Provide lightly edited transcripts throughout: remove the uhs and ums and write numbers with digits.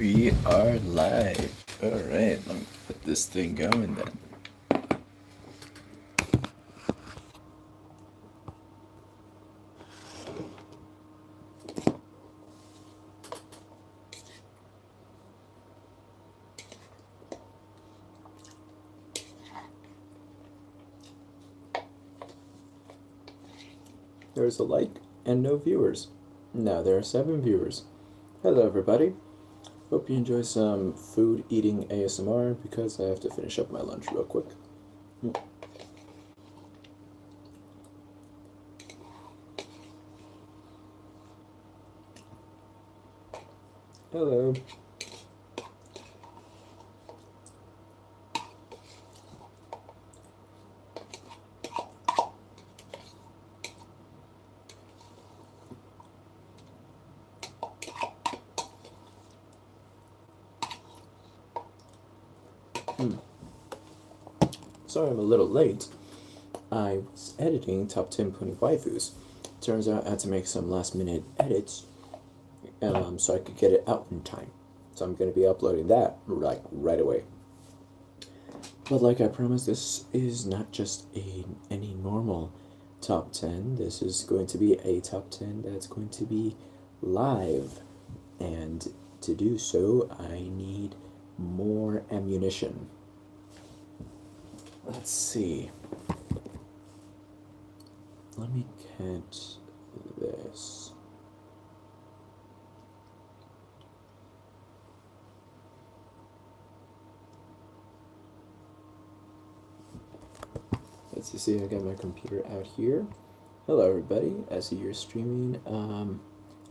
We are live. Alright, let me put this thing going then. There's a like and no viewers. Now there are 7 viewers. Hello everybody. Hope you enjoy some food eating ASMR because I have to finish up my lunch real quick. Hello. Sorry I'm a little late. I was editing Top 10 Pony Waifus. Turns out I had to make some last minute edits so I could get it out in time. So I'm going to be uploading that right away. But like I promised, this is not just any normal top 10. This is going to be a top 10 that's going to be live. And to do so, I need more ammunition. Let's see. Let me get this. Let's see, I got my computer out here. Hello everybody, I see you're streaming.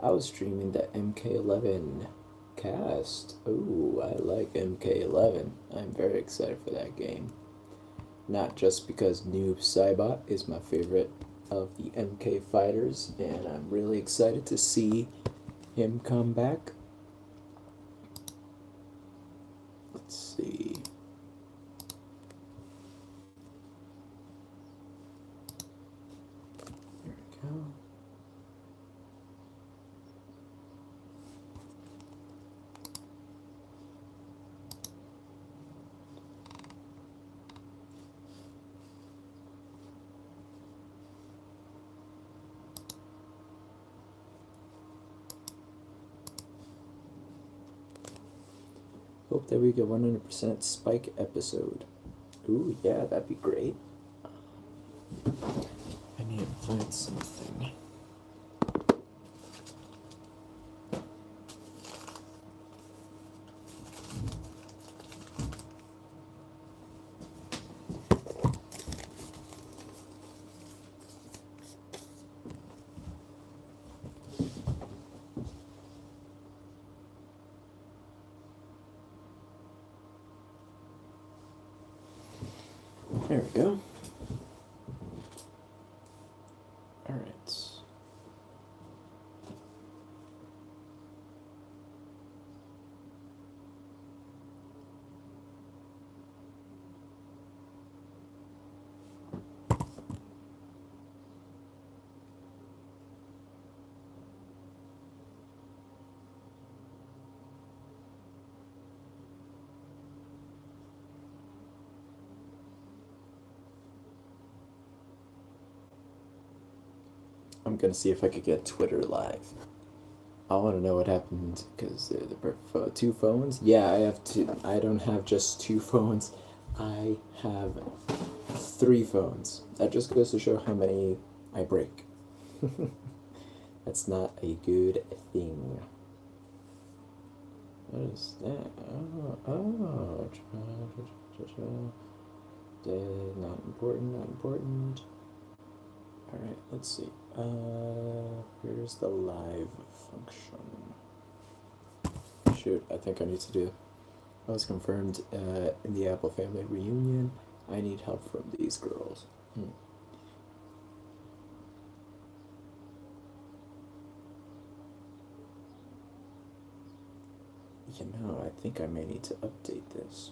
I was streaming the MK11 cast. Ooh, I like MK11. I'm very excited for that game. Not just because Noob Saibot is my favorite of the MK fighters, and I'm really excited to see him come back. Let's see. There we go. Hope that we get 100% Spike episode. Ooh, yeah, that'd be great. I need to find something. There we go. All right. I'm gonna see if I could get Twitter live. I want to know what happened because the 2 phones. Yeah, I have 2. I don't have just 2 phones. I have 3 phones. That just goes to show how many I break. That's not a good thing. What is that? Not important, not important. Alright, let's see. Here's the live function. Shoot, I think I need to do. I was confirmed in the Apple family reunion. I need help from these girls. You know, I think I may need to update this.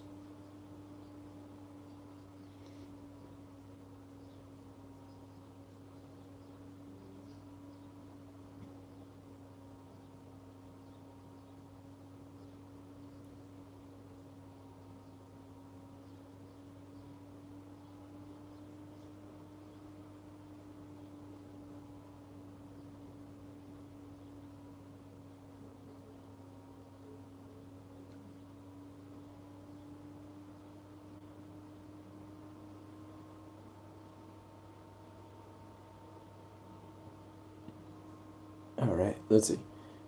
Alright, let's see.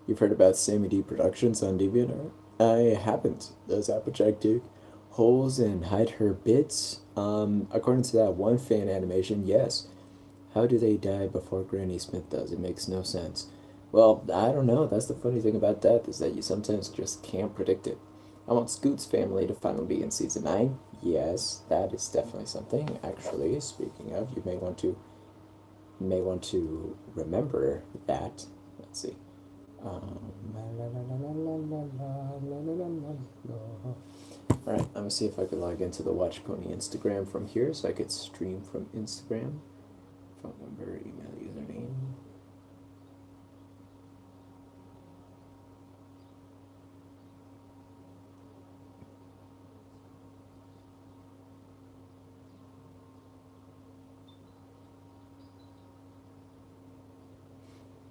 You've heard about Sammy D Productions on DeviantArt? I haven't. Does Applejack dig holes and hide her bits? According to that one fan animation, yes. How do they die before Granny Smith does? It makes no sense. Well, I don't know. That's the funny thing about death, is that you sometimes just can't predict it. I want Scoot's family to finally be in season 9. Yes, that is definitely something. Actually, speaking of, you may want to remember that. Let's see. Alright, I'm gonna see if I can log into the WatchPony Instagram from here so I could stream from Instagram. Phone number, email, username.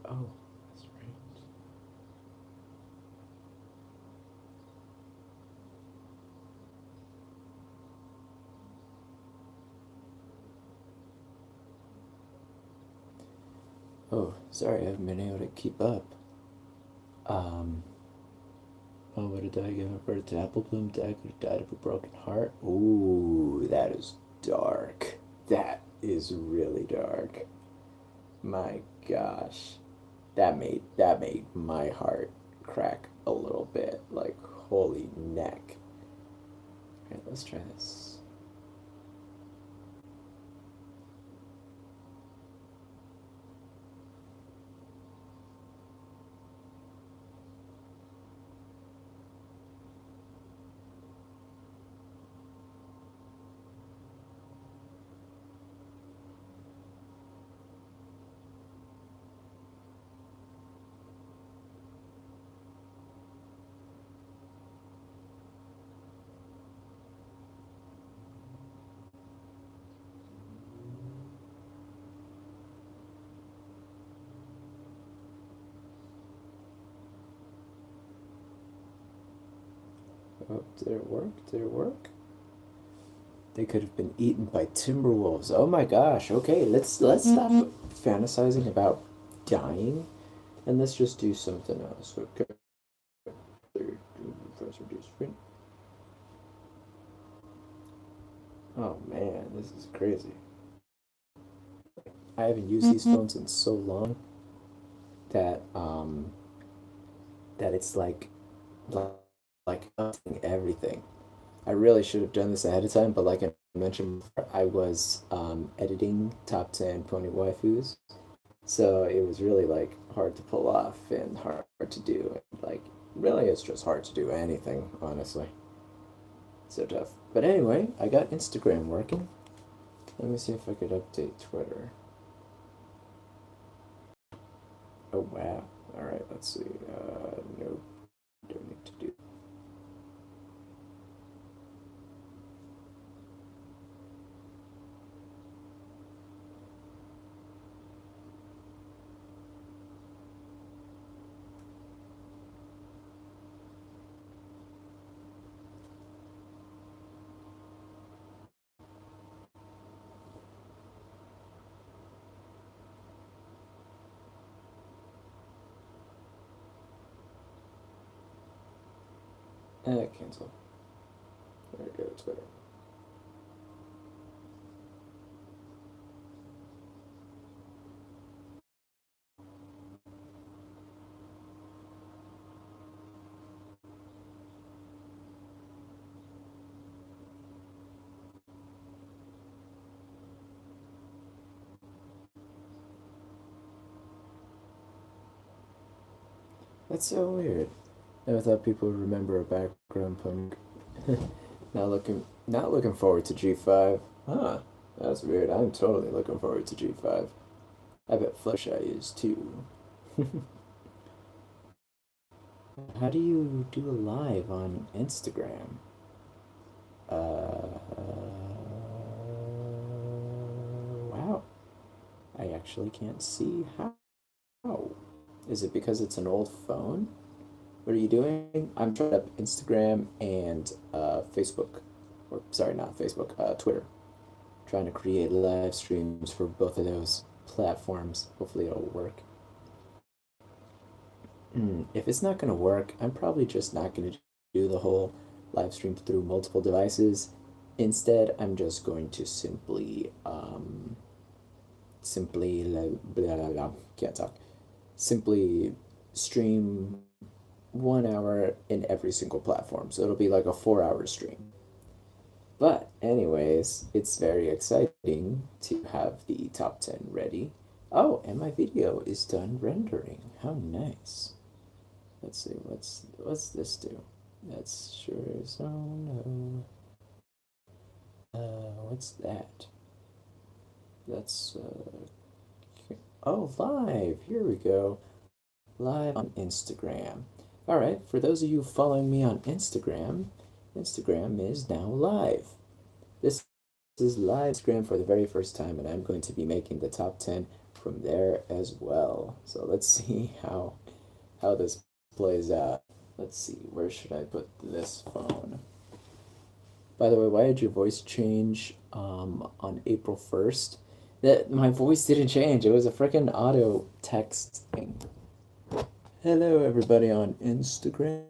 Oh, that's right. Oh, sorry, I haven't been able to keep up. Oh, what did I give a birth to Apple Bloom Deck who died of a broken heart? Ooh, that is dark. That is really dark. My gosh. That made my heart crack a little bit. Like, holy neck. Alright, let's try this. Oh, did it work? Did it work? They could have been eaten by timber wolves. Oh my gosh. Okay, let's stop fantasizing about dying and let's just do something else. Okay. Oh man, this is crazy. I haven't used these phones in so long that that it's like everything. I really should have done this ahead of time, but like I mentioned before, I was editing top 10 pony waifus, so it was really like hard to pull off and hard to do. Like really, it's just hard to do anything, honestly. So tough. But anyway, I got Instagram working. Let me see if I could update Twitter. Oh wow. All right, let's see. No, don't need to do. Cancel. There we go, Twitter. That's so weird. Never thought people would remember a background punk. Not looking forward to G5. Huh. That's weird. I'm totally looking forward to G5. I bet Fluttershy is too. How do you do a live on Instagram? Wow. I actually can't see how. Is it because it's an old phone? What are you doing? I'm trying up Instagram and Facebook. Or, sorry, not Facebook, Twitter. Trying to create live streams for both of those platforms. Hopefully it'll work. If it's not gonna work, I'm probably just not gonna do the whole live stream through multiple devices. Instead, I'm just going to simply blah blah blah, can't talk. Simply stream 1 hour in every single platform. So it'll be like a 4 hour stream. But, anyways, it's very exciting to have the top 10 ready. Oh, and my video is done rendering. How nice. Let's see, what's this do? That's sure so no. What's that? That's, oh, live. Here we go. Live on Instagram. Alright, for those of you following me on Instagram, Instagram is now live. This is live Instagram for the very first time, and I'm going to be making the top 10 from there as well. So let's see how this plays out. Let's see, where should I put this phone? By the way, why did your voice change on April 1st? That my voice didn't change. It was a freaking auto text thing. Hello, everybody on Instagram.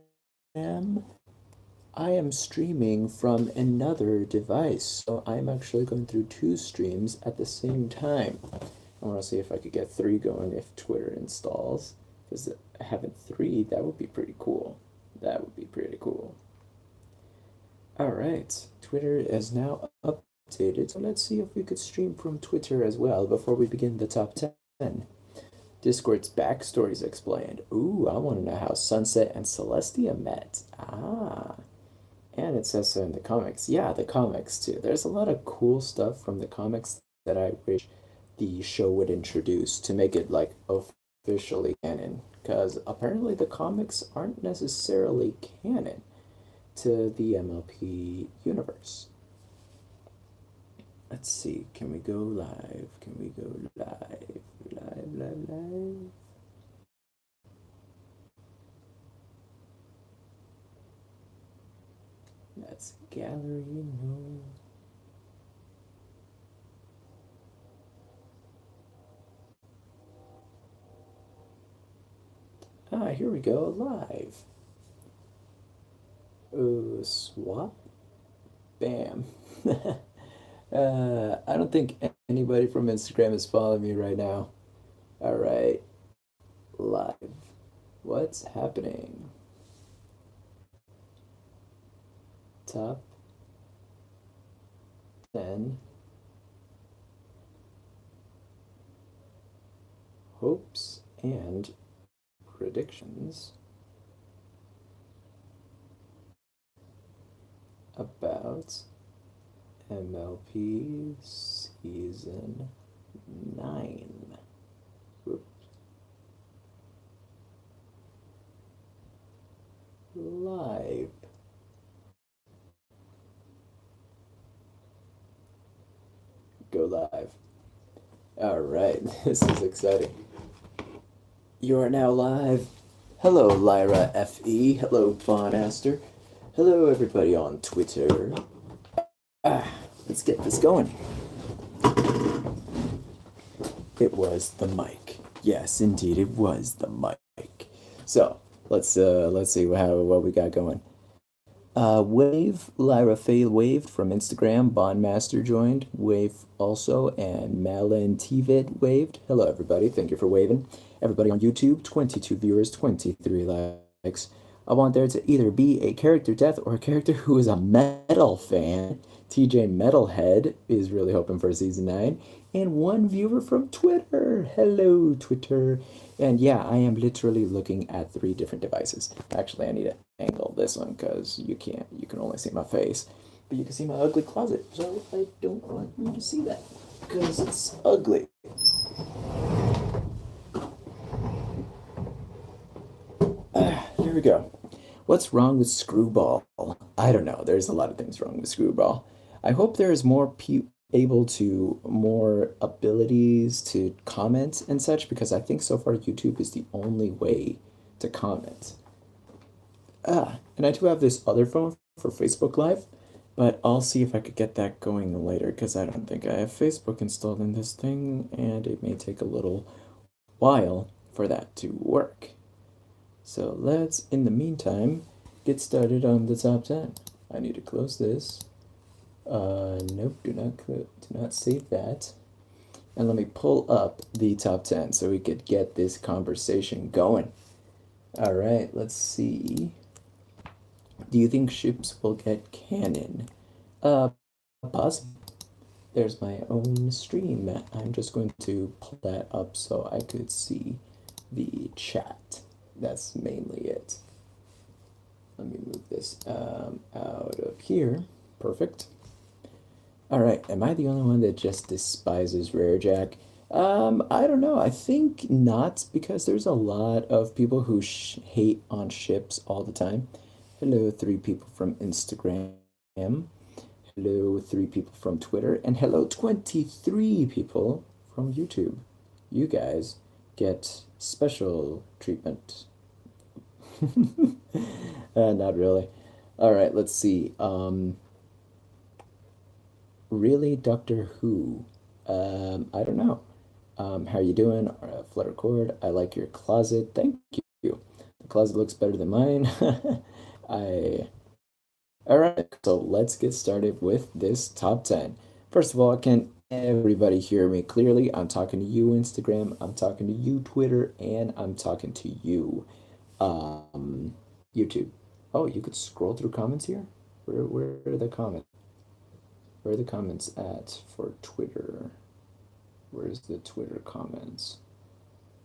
I am streaming from another device, so I'm actually going through 2 streams at the same time. I want to see if I could get 3 going if Twitter installs, because having 3, that would be pretty cool. That would be pretty cool. Alright, Twitter is now updated, so let's see if we could stream from Twitter as well before we begin the top 10. Discord's backstory is explained. Ooh, I want to know how Sunset and Celestia met. Ah. And it says so in the comics. Yeah, the comics too. There's a lot of cool stuff from the comics that I wish the show would introduce to make it like officially canon. Because apparently the comics aren't necessarily canon to the MLP universe. Let's see, can we go live? Can we go live? Live. That's gallery, no. Ah, here we go, live. Swap? Bam. I don't think anybody from Instagram is following me right now. Alright, live. What's happening? Top 10 hopes and predictions about MLP Season 9. Oops. Live. Go live. Alright, this is exciting. You are now live. Hello, Lyra FE. Hello, Bonaster. Hello, everybody on Twitter. Let's get this going. It was the mic. Yes, indeed, it was the mic. So let's see what we got going. Wave, Lyra Faye waved from Instagram. Bondmaster joined, wave also, and Malin Tvid waved. Hello, everybody. Thank you for waving. Everybody on YouTube, 22 viewers, 23 likes. I want there to either be a character death or a character who is a metal fan. TJ Metalhead is really hoping for season 9. And 1 viewer from Twitter. Hello, Twitter. And yeah, I am literally looking at 3 different devices. Actually, I need to angle this one because you can only see my face. But you can see my ugly closet. So I don't want you to see that because it's ugly. Here we go. What's wrong with Screwball? I don't know. There's a lot of things wrong with Screwball. I hope there is more more abilities to comment and such, because I think so far YouTube is the only way to comment. And I do have this other phone for Facebook Live, but I'll see if I could get that going later, because I don't think I have Facebook installed in this thing, and it may take a little while for that to work. So let's, in the meantime, get started on the top 10. I need to close this. Nope, do not save that. And let me pull up the top 10 so we could get this conversation going. All right, let's see. Do you think ships will get canon? Possible. There's my own stream. I'm just going to pull that up so I could see the chat. That's mainly it. Let me move this out of here. Perfect. All right, am I the only one that just despises Rare Jack? I don't know. I think not, because there's a lot of people who hate on ships all the time. Hello, 3 people from Instagram. Hello, 3 people from Twitter. And hello, 23 people from YouTube. You guys get special treatment. Not really. All right, let's see. Really, Doctor Who? I don't know. How you doing? Fluttercord, I like your closet. Thank you. The closet looks better than mine. All right, so let's get started with this top 10. First of all, can everybody hear me clearly? I'm talking to you, Instagram. I'm talking to you, Twitter, and I'm talking to you, YouTube. Oh, you could scroll through comments here? Where are the comments? Where are the comments at for Twitter? Where's the Twitter comments?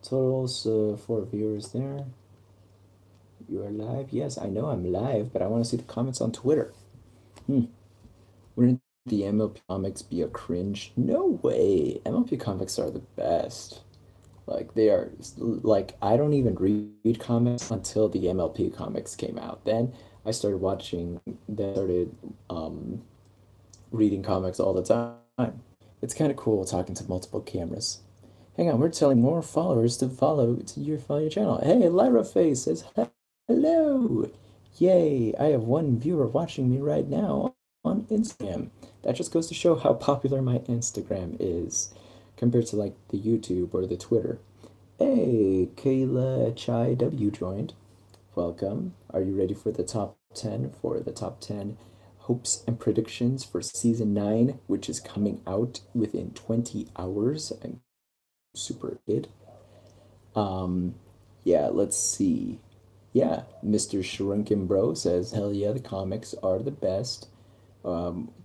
Totals, 4 viewers there. You are live? Yes, I know I'm live, but I want to see the comments on Twitter. Wouldn't the MLP comics be a cringe? No way. MLP comics are the best. Like, they are, like, I don't even read comics until the MLP comics came out. Then I started reading comics all the time. It's kind of cool talking to multiple cameras. Hang on, we're telling more followers to follow your channel. Hey, Lyra Face says hello. Yay! I have 1 viewer watching me right now on Instagram. That just goes to show how popular my Instagram is compared to like the YouTube or the Twitter. Hey, Kayla Chai W joined. Welcome. Are you ready for the top 10? For the top 10 hopes and predictions for season 9, which is coming out within 20 hours. I'm super excited. Yeah, let's see. Yeah, Mr. Shrunken Bro says, hell yeah, the comics are the best.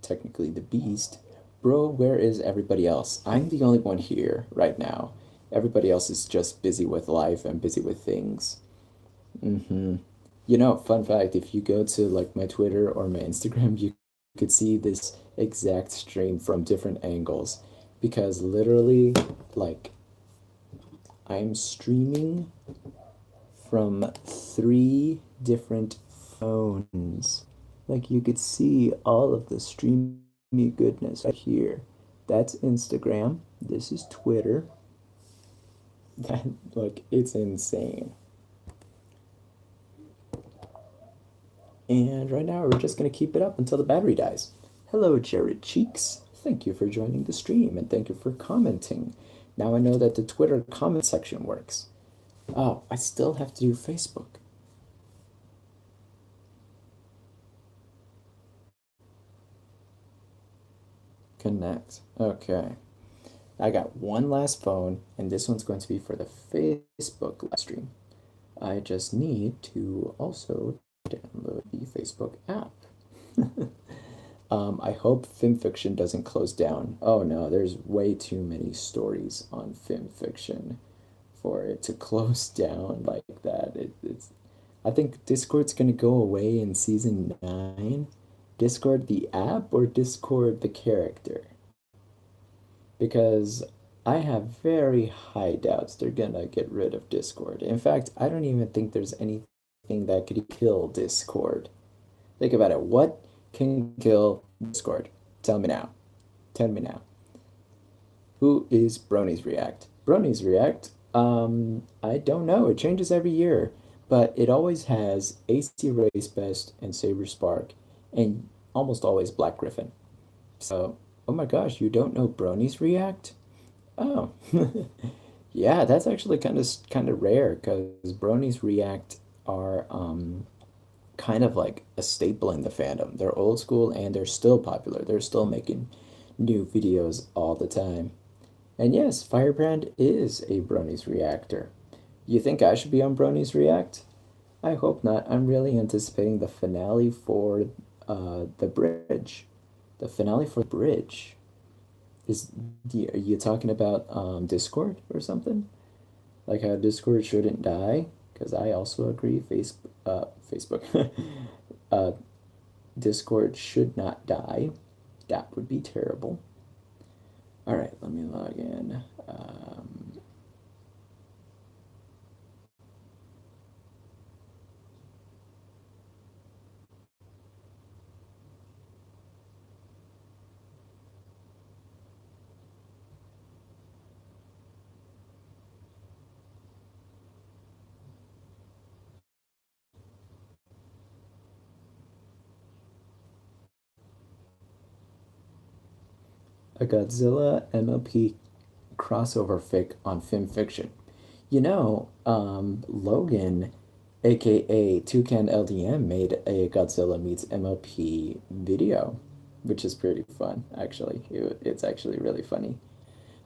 Technically the beast. Bro, where is everybody else? I'm the only one here right now. Everybody else is just busy with life and busy with things. You know, fun fact, if you go to like my Twitter or my Instagram, you could see this exact stream from different angles. Because literally, like, I'm streaming from 3 different phones. Like, you could see all of the streamy goodness right here. That's Instagram. This is Twitter. That, like, it's insane. And right now, we're just going to keep it up until the battery dies. Hello, Jared Cheeks. Thank you for joining the stream, and thank you for commenting. Now I know that the Twitter comment section works. Oh, I still have to do Facebook. Connect. Okay. I got 1 last phone, and this one's going to be for the Facebook live stream. I just need to also download the Facebook app. I hope FimFiction doesn't close down. Oh no, there's way too many stories on FimFiction for it to close down like that. I think Discord's gonna go away in season 9. Discord the app or Discord the character? Because I have very high doubts they're gonna get rid of Discord. In fact, I don't even think there's anything that could kill Discord. Think about it. What can kill Discord? Tell me now. Tell me now. Who is Bronies React? Bronies React? I don't know. It changes every year. But it always has AC Race Best and Saber Spark, and almost always Black Griffin. So, oh my gosh, you don't know Bronies React? Oh, yeah, that's actually kind of rare because Bronies React are kind of like a staple in the fandom. They're old school and they're still popular. They're still making new videos all the time. And yes, Firebrand is a Bronies reactor. You think I should be on Bronies React? I hope not. I'm really anticipating the finale for the bridge. The finale for the bridge. Is are you talking about Discord or something? Like how Discord shouldn't die? Because I also agree. Facebook, uh, Discord should not die. That would be terrible. All right, let me log in. A Godzilla MLP crossover fic on FimFiction. Logan, aka Toucan LDM, made a Godzilla meets MLP video, which is pretty fun, actually. It's actually really funny.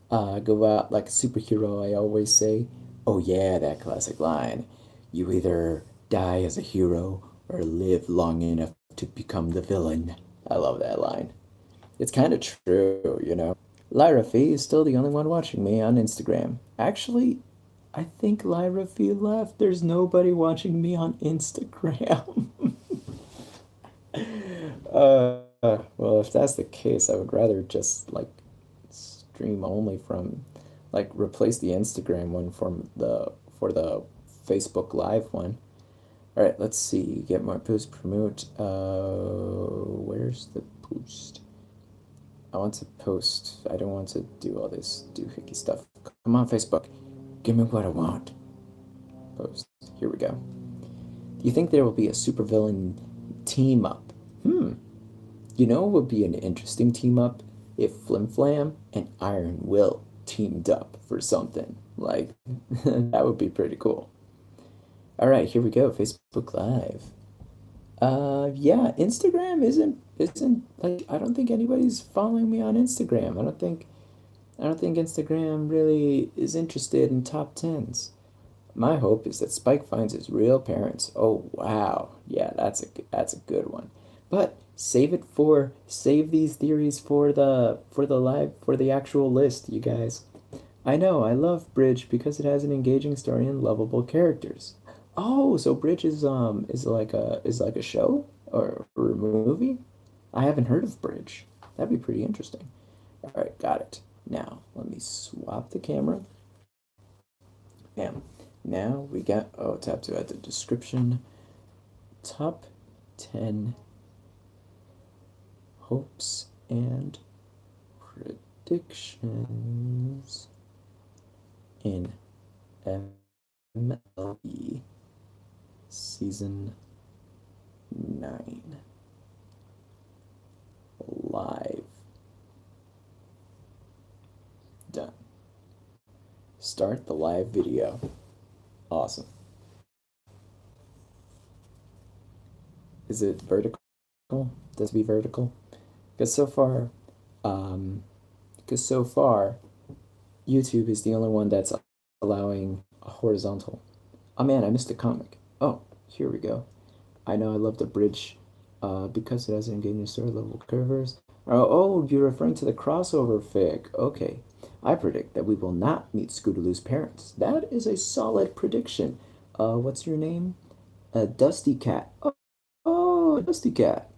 Go out like a superhero, I always say. Oh, yeah, that classic line. You either die as a hero or live long enough to become the villain. I love that line. It's kind of true. Lyra Fee is still the only one watching me on Instagram. Actually, I think Lyra Fee left. There's nobody watching me on Instagram. Well, if that's the case, I would rather just like stream only from, like, replace the Instagram one from the for the Facebook Live one. All right, let's see. Get more post promote. Where's the post? I want to post. I don't want to do all this doohickey stuff. Come on, Facebook. Give me what I want. Post. Here we go. Do you think there will be a supervillain team up? You know what would be an interesting team up? If Flim Flam and Iron Will teamed up for something. Like, that would be pretty cool. All right, here we go. Facebook Live. Yeah, Instagram isn't like, I don't think anybody's following me on Instagram. I don't think Instagram really is interested in top tens. My hope is that Spike finds his real parents. Oh wow, yeah, that's a good one. But save these theories for the actual list, you guys. I know I love Bridge because it has an engaging story and lovable characters. Oh, so Bridge is like a show or a movie? I haven't heard of Bridge. That'd be pretty interesting. All right, got it. Now let me swap the camera. Bam. Now we got, oh, tap to add the description. Top 10 hopes and predictions in MLP Season 9 live. Done. Start the live video. Awesome. Is it vertical? Does it be vertical? Because so far, um, because so far, YouTube is the only one that's allowing a horizontal. Oh man, I missed a comic. Oh, here we go. I know I love the bridge, because it has an engaging story level curvers. Oh, you're referring to the crossover fic. Okay. I predict that we will not meet Scootaloo's parents. That is a solid prediction. What's your name? Dusty Cat. Oh, Dusty Cat.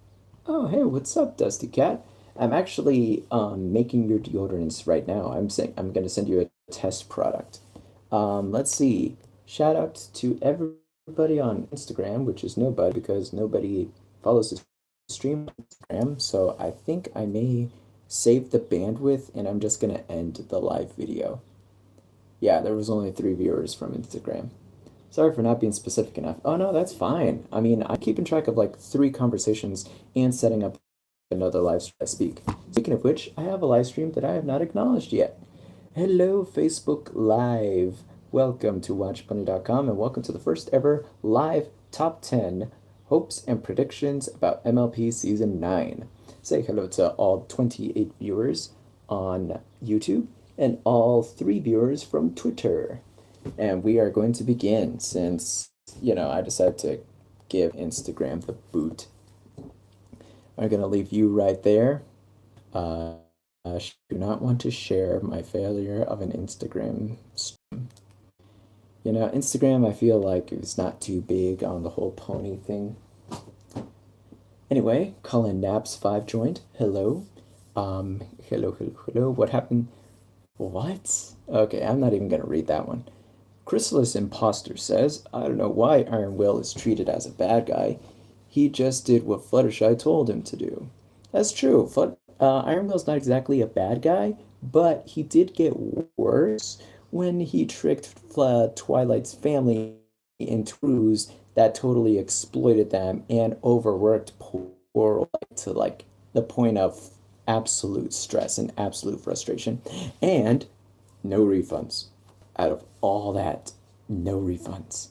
Oh, hey, what's up, Dusty Cat? I'm actually making your deodorants right now. I'm gonna send you a test product. Let's see. Shout out to everybody on Instagram, which is nobody because nobody follows the stream on Instagram. So I think I may save the bandwidth and I'm just gonna end the live video. Yeah, there was only 3 viewers from Instagram. Sorry for not being specific enough. Oh no, that's fine. I mean, I'm keeping track of like 3 conversations and setting up another live stream as I speak. Speaking of which, I have a live stream that I have not acknowledged yet. Hello, Facebook Live. Welcome to WatchPony.com and welcome to the first ever live top 10 hopes and predictions about MLP Season 9. Say hello to all 28 viewers on YouTube and all 3 viewers from Twitter. And we are going to begin since, I decided to give Instagram the boot. I'm going to leave you right there. Do not want to share my failure of an Instagram stream. Instagram, I feel like it's not too big on the whole pony thing. Anyway, Colin Naps5 joined. Hello. Hello. What happened? What? Okay, I'm not even going to read that one. Chrysalis Imposter says, I don't know why Iron Will is treated as a bad guy. He just did what Fluttershy told him to do. That's true. Iron Will's not exactly a bad guy, but he did get worse when he tricked Twilight's family into ruse that totally exploited them and overworked poor Light to the point of absolute stress and absolute frustration. And no refunds. Out of all that, no refunds.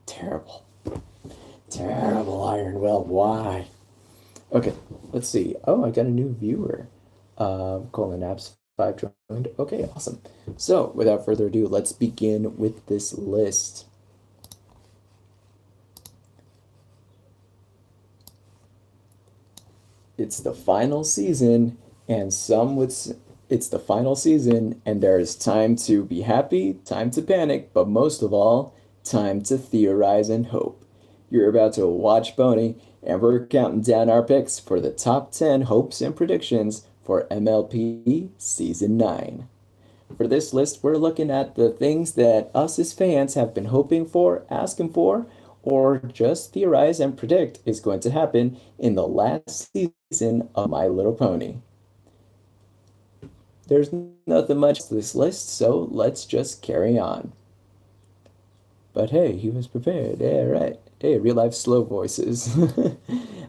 Terrible. Terrible, Iron Will. Why? Okay, let's see. Oh, I got a new viewer. Colin Apps 5 joined. Okay, awesome. So, without further ado, let's begin with this list. It's the final season, and it's the final season, and there is time to be happy, time to panic, but most of all, time to theorize and hope. You're about to watch Pony, and we're counting down our picks for the top 10 hopes and predictions for MLP Season 9. For this list, we're looking at the things that us as fans have been hoping for, asking for, or just theorize and predict is going to happen in the last season of My Little Pony. There's nothing much to this list, so let's just carry on. But hey, he was prepared. Yeah, right. Hey, real life slow voices.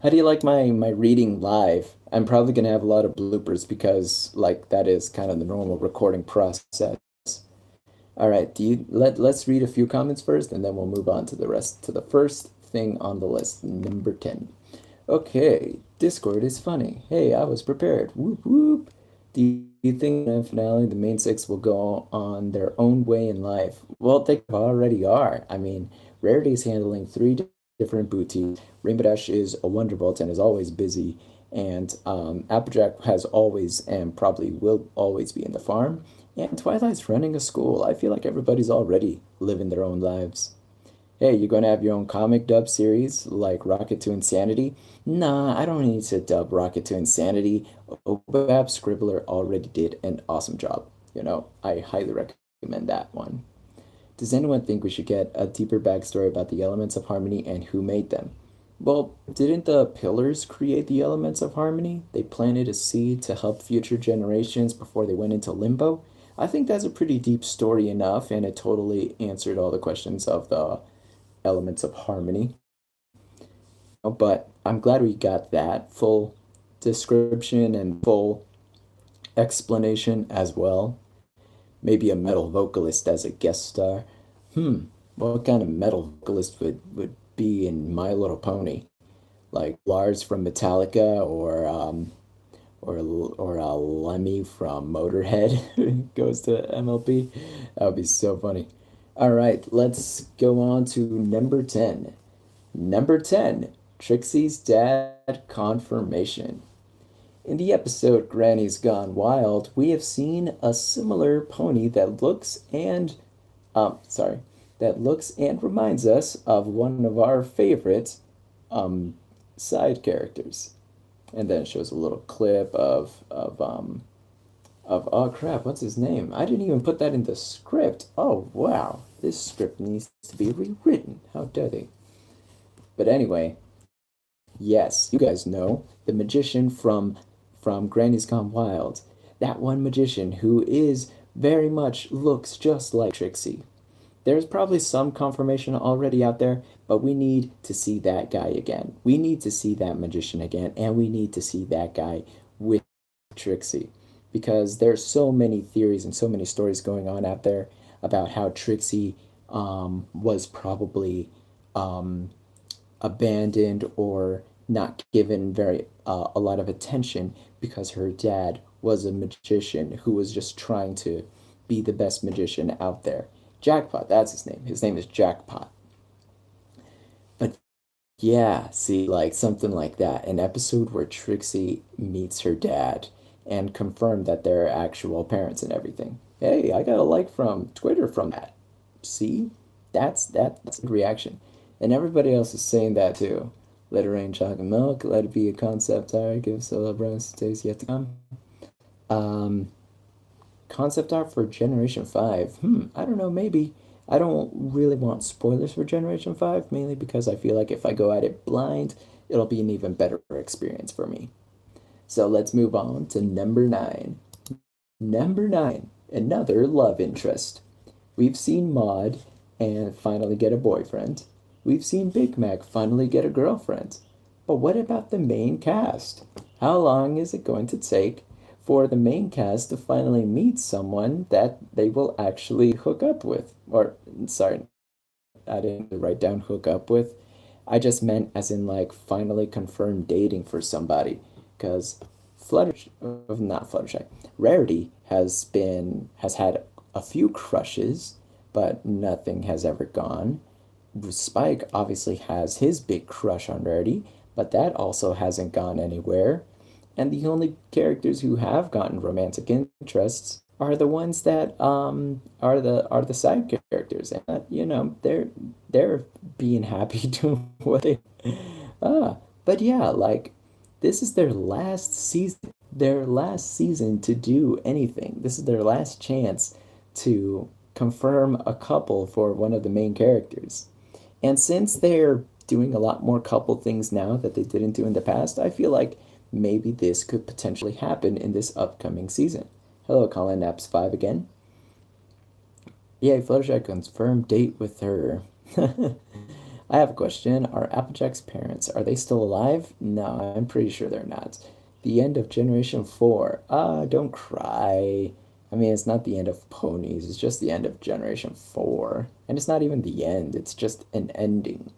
How do you like my reading live? I'm probably gonna have a lot of bloopers because that is kind of the normal recording process. All right, let's read a few comments first and then we'll move on to the rest to the first thing on the list, number 10. Okay, Discord is funny. Hey, I was prepared. Whoop whoop. Do you think in the finale the main six will go on their own way in life? Well, they already are. I mean, Rarity is handling 3 different boutiques. Rainbow Dash is a Wonderbolt and is always busy. And Applejack has always and probably will always be in the farm. And Twilight's running a school. I feel like everybody's already living their own lives. Hey, you gonna have your own comic dub series like Rocket to Insanity? Nah, I don't need to dub Rocket to Insanity. Obab Scribbler already did an awesome job. I highly recommend that one. Does anyone think we should get a deeper backstory about the elements of harmony and who made them? Well, didn't the pillars create the elements of harmony? They planted a seed to help future generations before they went into limbo. I think that's a pretty deep story enough, and it totally answered all the questions of the elements of harmony. But I'm glad we got that full description and full explanation as well. Maybe a metal vocalist as a guest star. What kind of metal vocalist would be in My Little Pony? Like Lars from Metallica or Lemmy from Motorhead goes to MLP. That would be so funny. All right, let's go on to number 10. Number 10, Trixie's dad confirmation. In the episode Granny's Gone Wild, we have seen a similar pony that looks and reminds us of one of our favorite side characters. And then it shows a little clip of oh crap, what's his name? I didn't even put that in the script. Oh wow, this script needs to be rewritten. How dare they? But anyway, yes, you guys know the magician from Granny's Gone Wild. That one magician who is very much looks just like Trixie. There's probably some confirmation already out there, but we need to see that guy again. We need to see that magician again, and we need to see that guy with Trixie. Because there's so many theories and so many stories going on out there about how Trixie was probably abandoned or not given very a lot of attention because her dad was a magician who was just trying to be the best magician out there. Jackpot, that's his name. His name is Jackpot. But yeah, see, like something like that. An episode where Trixie meets her dad and confirmed that they're actual parents and everything. Hey, I got a like from Twitter from that. See? That's a reaction. And everybody else is saying that too. Let it rain chocolate milk, let it be a concept art, give celebrants days yet to come. Um, Concept art for Generation 5. I don't know, maybe. I don't really want spoilers for Generation 5, mainly because I feel like if I go at it blind, it'll be an even better experience for me. So let's move on to number 9. Number 9, another love interest. We've seen Maud and finally get a boyfriend. We've seen Big Mac finally get a girlfriend. But what about the main cast? How long is it going to take for the main cast to finally meet someone that they will actually hook up with? Or, sorry, I didn't write down hook up with. I just meant as in like finally confirm dating for somebody. Because Fluttershy, not Fluttershy, Rarity has had a few crushes, but nothing has ever gone. Spike obviously has his big crush on Rarity, but that also hasn't gone anywhere. And the only characters who have gotten romantic interests are the ones that are the side characters, and they're being happy doing what they ah. But yeah, like this is their last season to do anything. This is their last chance to confirm a couple for one of the main characters. And since they're doing a lot more couple things now that they didn't do in the past, I feel like maybe this could potentially happen in this upcoming season. Hello, Colin Naps 5 again. Yay, Fluttershy confirmed date with her. I have a question. Are Applejack's parents, are they still alive? No, I'm pretty sure they're not. The end of Generation 4. Ah, don't cry. I mean, it's not the end of ponies, it's just the end of Generation 4. And it's not even the end, it's just an ending.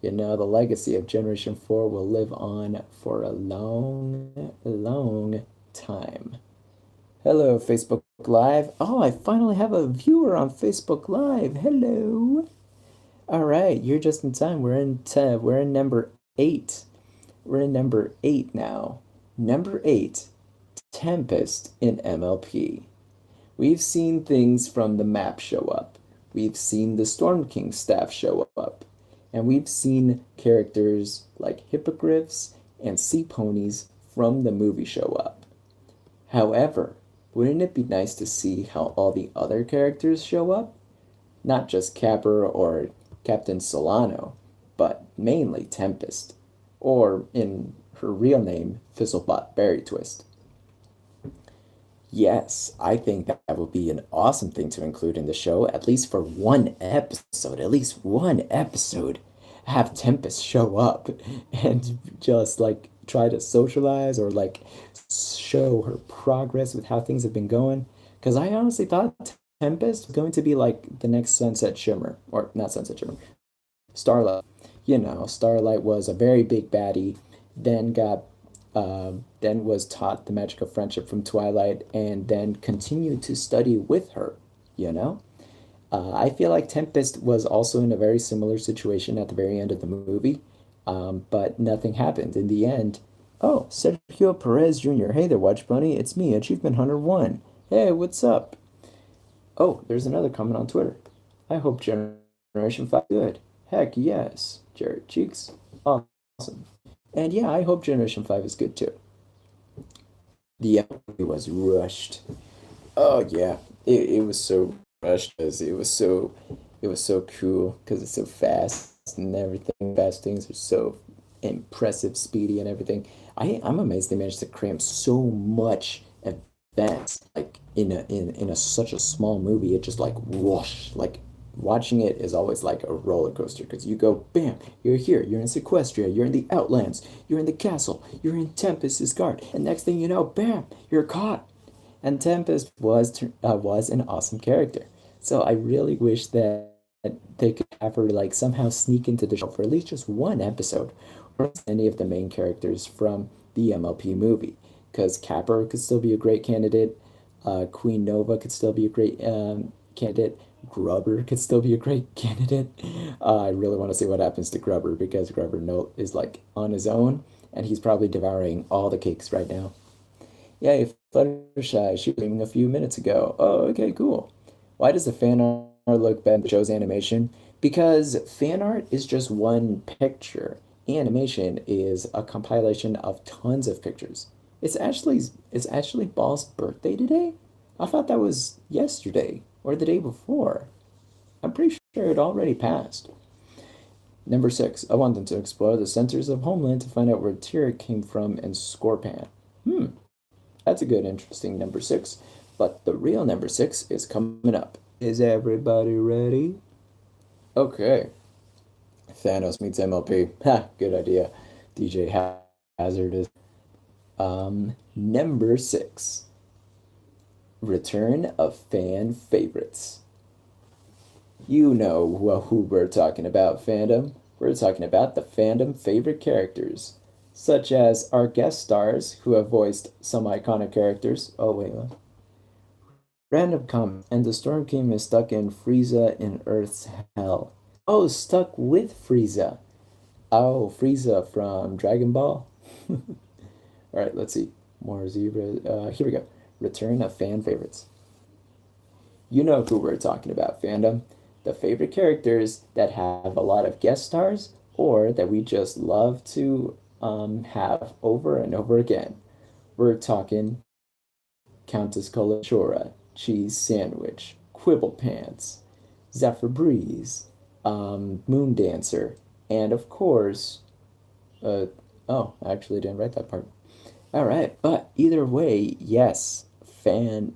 You know, the legacy of Generation 4 will live on for a long, long time. Hello, Facebook Live. Oh, I finally have a viewer on Facebook Live. Hello. All right, you're just in time. We're in number 8. We're in number 8 now. Number 8, Tempest in MLP. We've seen things from the map show up. We've seen the Storm King staff show up. And we've seen characters like hippogriffs and sea ponies from the movie show up. However, wouldn't it be nice to see how all the other characters show up? Not just Capper or Captain Solano, but mainly Tempest, or in her real name, Fizzlebot Berry Twist. Yes, I think that would be an awesome thing to include in the show, at least for one episode, at least one episode. Have Tempest show up and just like try to socialize or like show her progress with how things have been going. Because I honestly thought Tempest was going to be like the next Sunset Shimmer, or not Sunset Shimmer, Starlight. You know, Starlight was a very big baddie, then then was taught the magic of friendship from Twilight, and then continued to study with her. You know, I feel like Tempest was also in a very similar situation at the very end of the movie, but nothing happened in the end. Oh, Sergio Perez Jr. Hey there, WatchPony. It's me, Achievement Hunter 1. Hey, what's up? Oh, there's another comment on Twitter. I hope Generation 5 is good. Heck yes, Jared Cheeks. Awesome. And yeah, I hope Generation 5 is good too. The episode was rushed. Oh yeah, it was so rushed because it was so cool because it's so fast and everything. Fast things are so impressive, speedy, and everything. I'm amazed they managed to cram so much events like in such a small movie. It just like whoosh, like watching it is always like a roller coaster because you go bam, you're here, you're in Sequestria, you're in the Outlands, you're in the castle, you're in Tempest's guard, and next thing you know, bam, you're caught. And Tempest was an awesome character. So I really wish that they could have her like somehow sneak into the show for at least just one episode, or any of the main characters from the MLP movie. Because Capper could still be a great candidate. Queen Nova could still be a great candidate. Grubber could still be a great candidate. I really want to see what happens to Grubber because Grubber no is like on his own and he's probably devouring all the cakes right now. Yay, Fluttershy, she was streaming a few minutes ago. Oh, okay, cool. Why does the fan art look better than the show's animation? Because fan art is just one picture. Animation is a compilation of tons of pictures. It's actually Ball's birthday today? I thought that was yesterday or the day before. I'm pretty sure it already passed. Number six, I want them to explore the centers of Homeland to find out where Tyr came from and Scorpan. That's a good, interesting number six. But the real number six is coming up. Is everybody ready? Okay. Thanos meets MLP. Ha, good idea. DJ Hazard is. Number six. Return of fan favorites. You know who we're talking about, fandom. We're talking about the fandom favorite characters, such as our guest stars who have voiced some iconic characters. Oh, wait, what? Random comment, and the Storm King is stuck in Frieza in Earth's hell. Oh, stuck with Frieza. Oh, Frieza from Dragon Ball. All right, let's see. More zebra. Here we go. Return of fan favorites. You know who we're talking about, fandom. The favorite characters that have a lot of guest stars or that we just love to have over and over again. We're talking Countess Kalashora, Cheese Sandwich, Quibble Pants, Zephyr Breeze, Moon Dancer, and of course, uh, oh, I actually didn't write that part. All right, but either way, yes,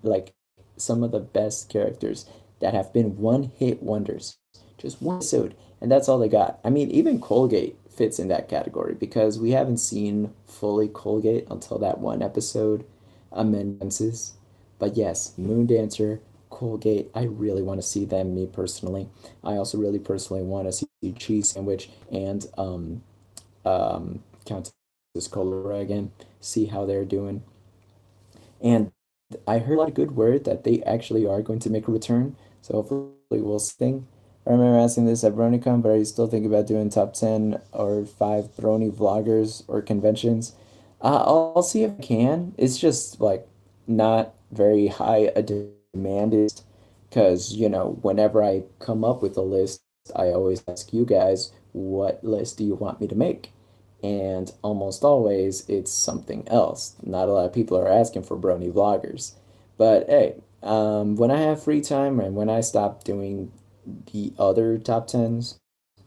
like some of the best characters that have been one hit wonders, just one episode, and that's all they got. I mean, even Colgate fits in that category because we haven't seen fully Colgate until that one episode, Amendments. But yes, Moon Dancer, Colgate, I really want to see them, me personally. I also really personally want to see Cheese Sandwich and Countess Colora again, see how they're doing. And I heard a lot of good word that they actually are going to make a return. So hopefully we'll sing. I remember asking this at BronyCon, but I still think about doing top 10 or 5 Brony vloggers or conventions. I'll see if I can. It's just like not very high a demand is because, whenever I come up with a list, I always ask you guys, what list do you want me to make? And almost always it's something else. Not a lot of people are asking for brony vloggers. But hey, when I have free time and when I stop doing the other top tens,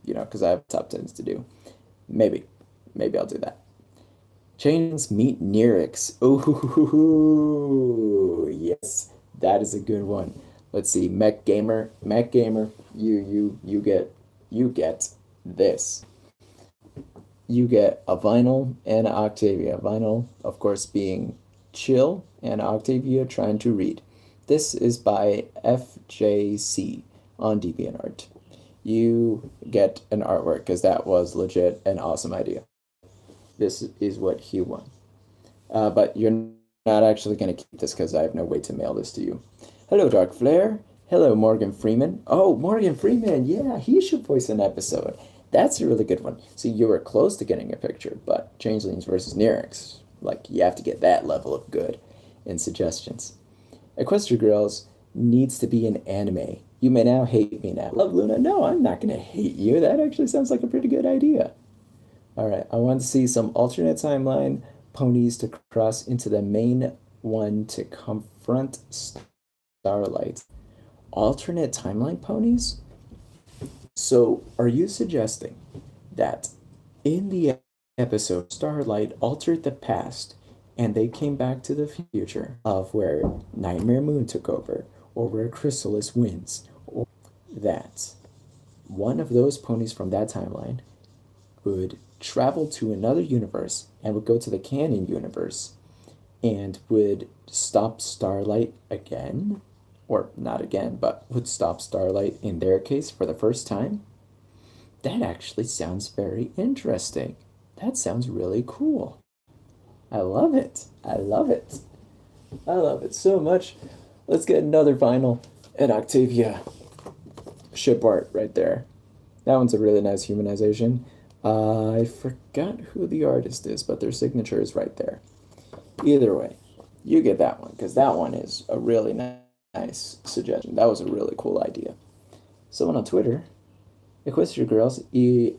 because I have top tens to do, maybe, maybe I'll do that. Chains meet Nirix. Ooh, yes, that is a good one. Let's see, Mech Gamer, you get this. You get a Vinyl and an Octavia. Vinyl, of course, being chill, and Octavia trying to read. This is by FJC on DeviantArt. You get an artwork because that was legit an awesome idea. This is what he won. But you're not actually going to keep this because I have no way to mail this to you. Hello, Dark Flare. Hello, Morgan Freeman. Oh, Morgan Freeman. Yeah, he should voice an episode. That's a really good one. So you were close to getting a picture, but Changelings versus Nirix, like you have to get that level of good in suggestions. Equestria Girls needs to be an anime. You may now hate me now. Love Luna. No, I'm not going to hate you. That actually sounds like a pretty good idea. All right, I want to see some alternate timeline ponies to cross into the main one to confront Starlight. Alternate timeline ponies? So, are you suggesting that in the episode, Starlight altered the past and they came back to the future of where Nightmare Moon took over, or where Chrysalis wins, or that one of those ponies from that timeline would travel to another universe and would go to the canon universe and would stop Starlight again? or not again, but would stop Starlight in their case for the first time, that actually sounds very interesting. That sounds really cool. I love it. I love it. I love it so much. Let's get another vinyl and Octavia ship art right there. That one's a really nice humanization. I forgot who the artist is, but their signature is right there. Either way, you get that one, because that one is a really nice suggestion. That was a really cool idea. Someone on Twitter, Equestria Girls,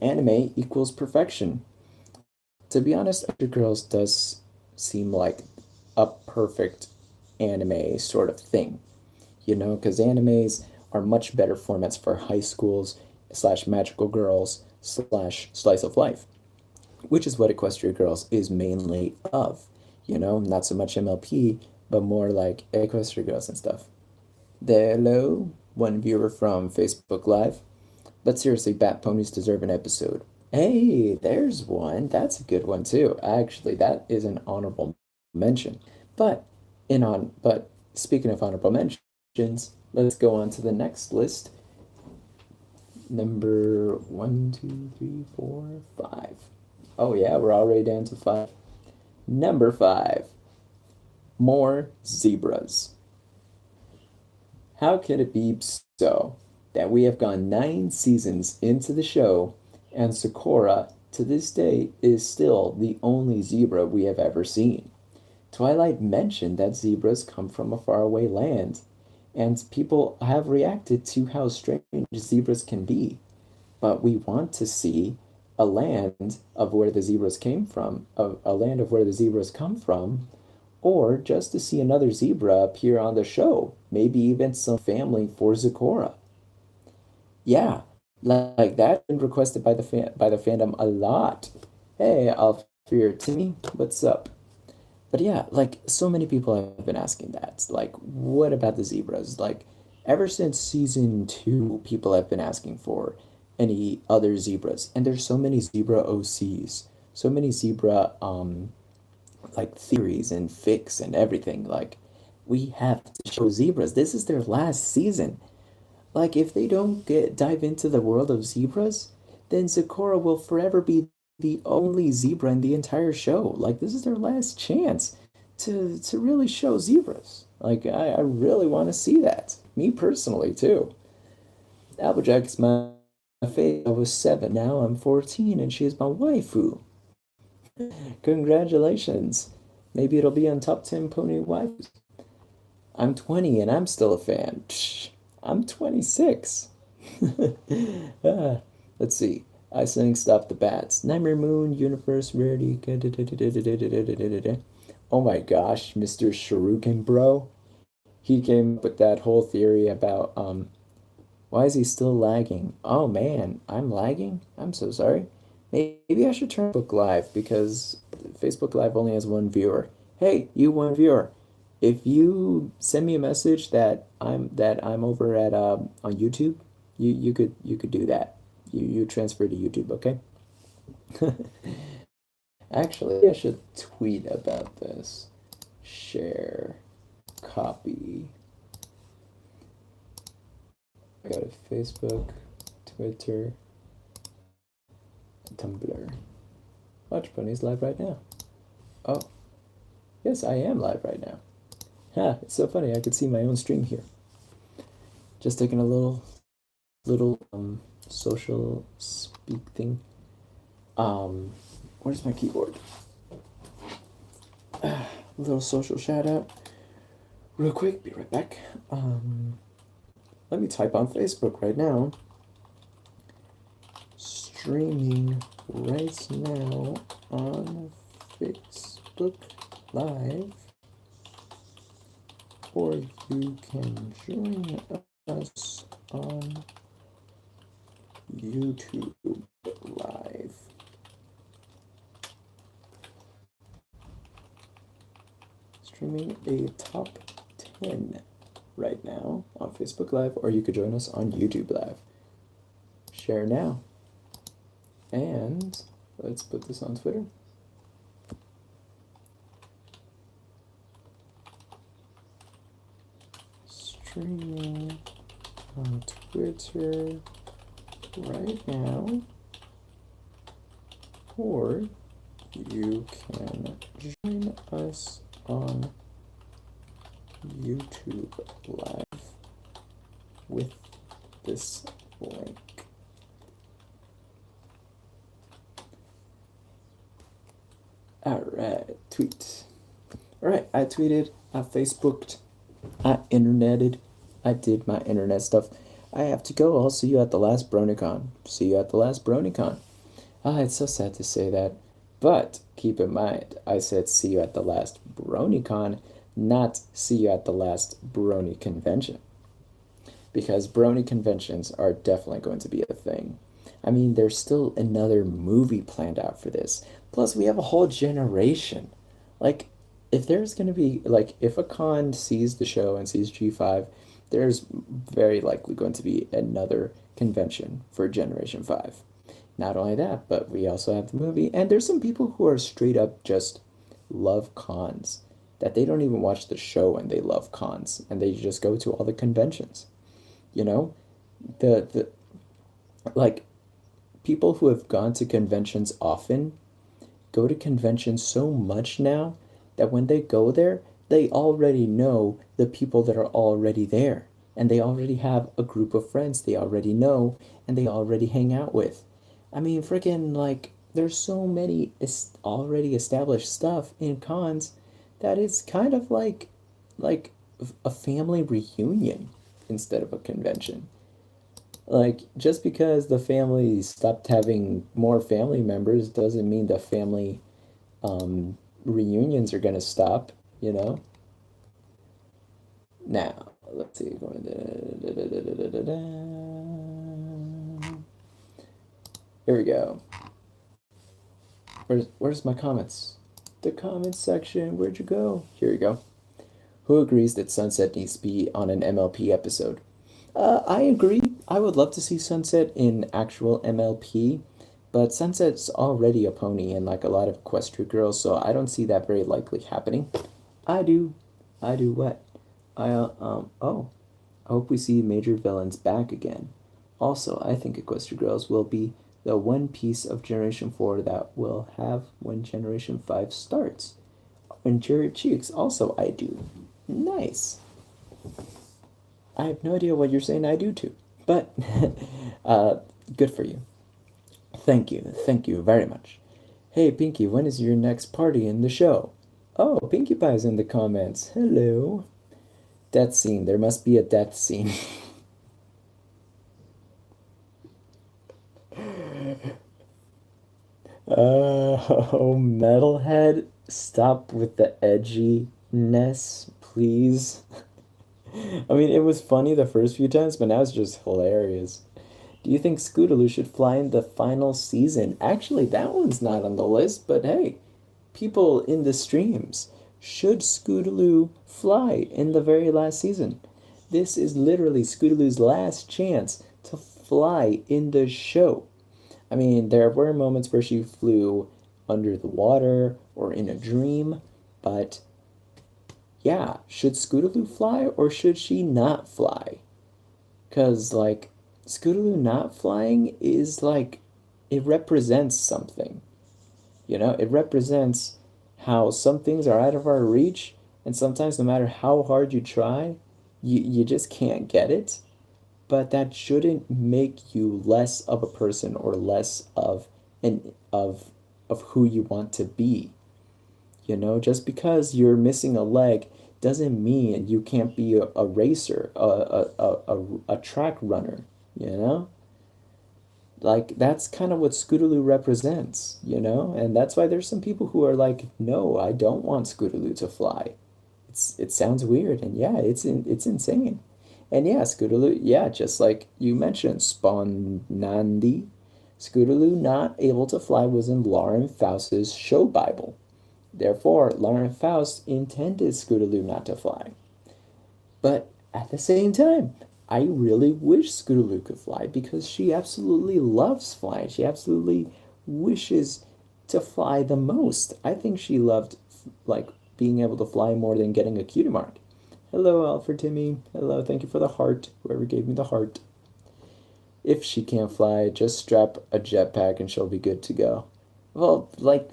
anime equals perfection. To be honest, Equestria Girls does seem like a perfect anime sort of thing, because animes are much better formats for high schools slash magical girls slash slice of life, which is what Equestria Girls is mainly of. Not so much MLP, but more like Equestria Girls and stuff. Hello, one viewer from Facebook Live. But seriously, Bat Ponies deserve an episode. Hey, there's one. That's a good one too. Actually, that is an honorable mention. But but speaking of honorable mentions, let's go on to the next list. Number 1, 2, 3, 4, 5. Oh yeah, we're already down to 5. Number 5. More zebras. How can it be so that we have gone 9 seasons into the show and Sakura to this day is still the only zebra we have ever seen? Twilight mentioned that zebras come from a faraway land, and people have reacted to how strange zebras can be. But we want to see a land of where the zebras came from, a land of where the zebras come from, or just to see another zebra appear on the show, maybe even some family for Sakura. Yeah, like that's been requested by the fandom a lot. Hey, Alfir Timmy, what's up? But yeah, like so many people have been asking that. Like, what about the zebras? Like, ever since season 2, people have been asking for any other zebras, and there's so many zebra OCs, so many zebra like theories and fics and everything. Like, we have to show zebras. This is their last season. Like, if they don't dive into the world of zebras, then Sakura will forever be the only zebra in the entire show. Like, this is their last chance to really show zebras. Like, I really want to see that. Me personally, too. Applejack is my favorite. I was 7, now I'm 14, and she is my waifu. Congratulations. Maybe it'll be on top 10 pony waifus. I'm 20 and I'm still a fan. Psh, I'm 26. Let's see. I sing Stop the Bats. Nightmare Moon, Universe, Rarity. Oh my gosh, Mr. Shuriken Bro. He came up with that whole theory about why is he still lagging? Oh man, I'm lagging? I'm so sorry. Maybe I should turn Facebook Live because Facebook Live only has 1 viewer. Hey, you 1 viewer. If you send me a message that I'm over at on YouTube, you could do that. You transfer to YouTube, okay? Actually, I should tweet about this. Share, copy. I got a Facebook, Twitter, Tumblr. WatchPony's live right now. Oh, yes, I am live right now. Ha, it's so funny. I could see my own stream here. Just taking a little social speak thing. Where's my keyboard? A little social shout out. Real quick, be right back. Let me type on Facebook right now. Streaming right now on Facebook Live. Or you can join us on YouTube Live. Streaming a top 10 right now on Facebook Live, or you could join us on YouTube Live. Share now. And let's put this on Twitter. streaming on Twitter right now, or you can join us on YouTube Live with this link. Alright, tweet. Alright, I tweeted, I Facebooked, I interneted, I did my internet stuff. I have to go. I'll see you at the last BronyCon. See you at the last BronyCon. Ah, it's so sad to say that. But keep in mind, I said see you at the last BronyCon, not see you at the last Brony convention. Because Brony conventions are definitely going to be a thing. I mean, there's still another movie planned out for this. Plus, we have a whole generation. Like, if there's going to be, like, if a con sees the show and sees G5, there's very likely going to be another convention for Generation 5. Not only that, but we also have the movie. And there's some people who are straight up just love cons. That they don't even watch the show and they love cons. And they just go to all the conventions. You know? Like, people who have gone to conventions often go to conventions so much now that when they go there, they already know the people that are already there. And they already have a group of friends they already know and they already hang out with. I mean, freaking, like, there's so many already established stuff in cons that it's kind of like a family reunion instead of a convention. Like, just because the family stopped having more family members doesn't mean the family reunions are gonna stop, you know? Now, let's see. Here we go. Where's my comments? The comments section. Where'd you go? Here you go. Who agrees that Sunset needs to be on an MLP episode? I agree. I would love to see Sunset in actual MLP, but Sunset's already a pony in like a lot of Equestria girls, so I don't see that very likely happening. I do what? Oh, I hope we see major villains back again. Also, I think Equestria Girls will be the one piece of Generation 4 that will have when Generation 5 starts. And Jared Cheeks, also I do. Nice. I have no idea what you're saying I do too, but good for you. Thank you very much. Hey Pinkie, when is your next party in the show? Oh, Pinkie Pie's in the comments. Hello. Death scene, there must be a death scene. Oh, Metalhead, stop with the edginess, please. I mean, it was funny the first few times, but now it's just hilarious. Do you think Scootaloo should fly in the final season? Actually, that one's not on the list, but hey, people in the streams, should Scootaloo fly in the very last season? This is literally Scootaloo's last chance to fly in the show. I mean, there were moments where she flew under the water or in a dream, but yeah, should Scootaloo fly or should she not fly? Because, like, Scootaloo not flying is like, it represents something. You know, it represents how some things are out of our reach, and sometimes no matter how hard you try, you just can't get it. But that shouldn't make you less of a person or less of who you want to be. You know, just because you're missing a leg doesn't mean you can't be a racer, a track runner, you know? Like, that's kind of what Scootaloo represents, you know? And that's why there's some people who are like, no, I don't want Scootaloo to fly. It sounds weird, and yeah, it's insane. And yeah, Scootaloo, yeah, just like you mentioned, Spawn Nandi, Scootaloo not able to fly was in Lauren Faust's show Bible. Therefore, Lauren Faust intended Scootaloo not to fly. But at the same time, I really wish Scootaloo could fly because she absolutely loves flying. She absolutely wishes to fly the most. I think she loved, like, being able to fly more than getting a cutie mark. Hello, Alfred Timmy. Hello, thank you for the heart. Whoever gave me the heart. If she can't fly, just strap a jetpack and she'll be good to go. Well, like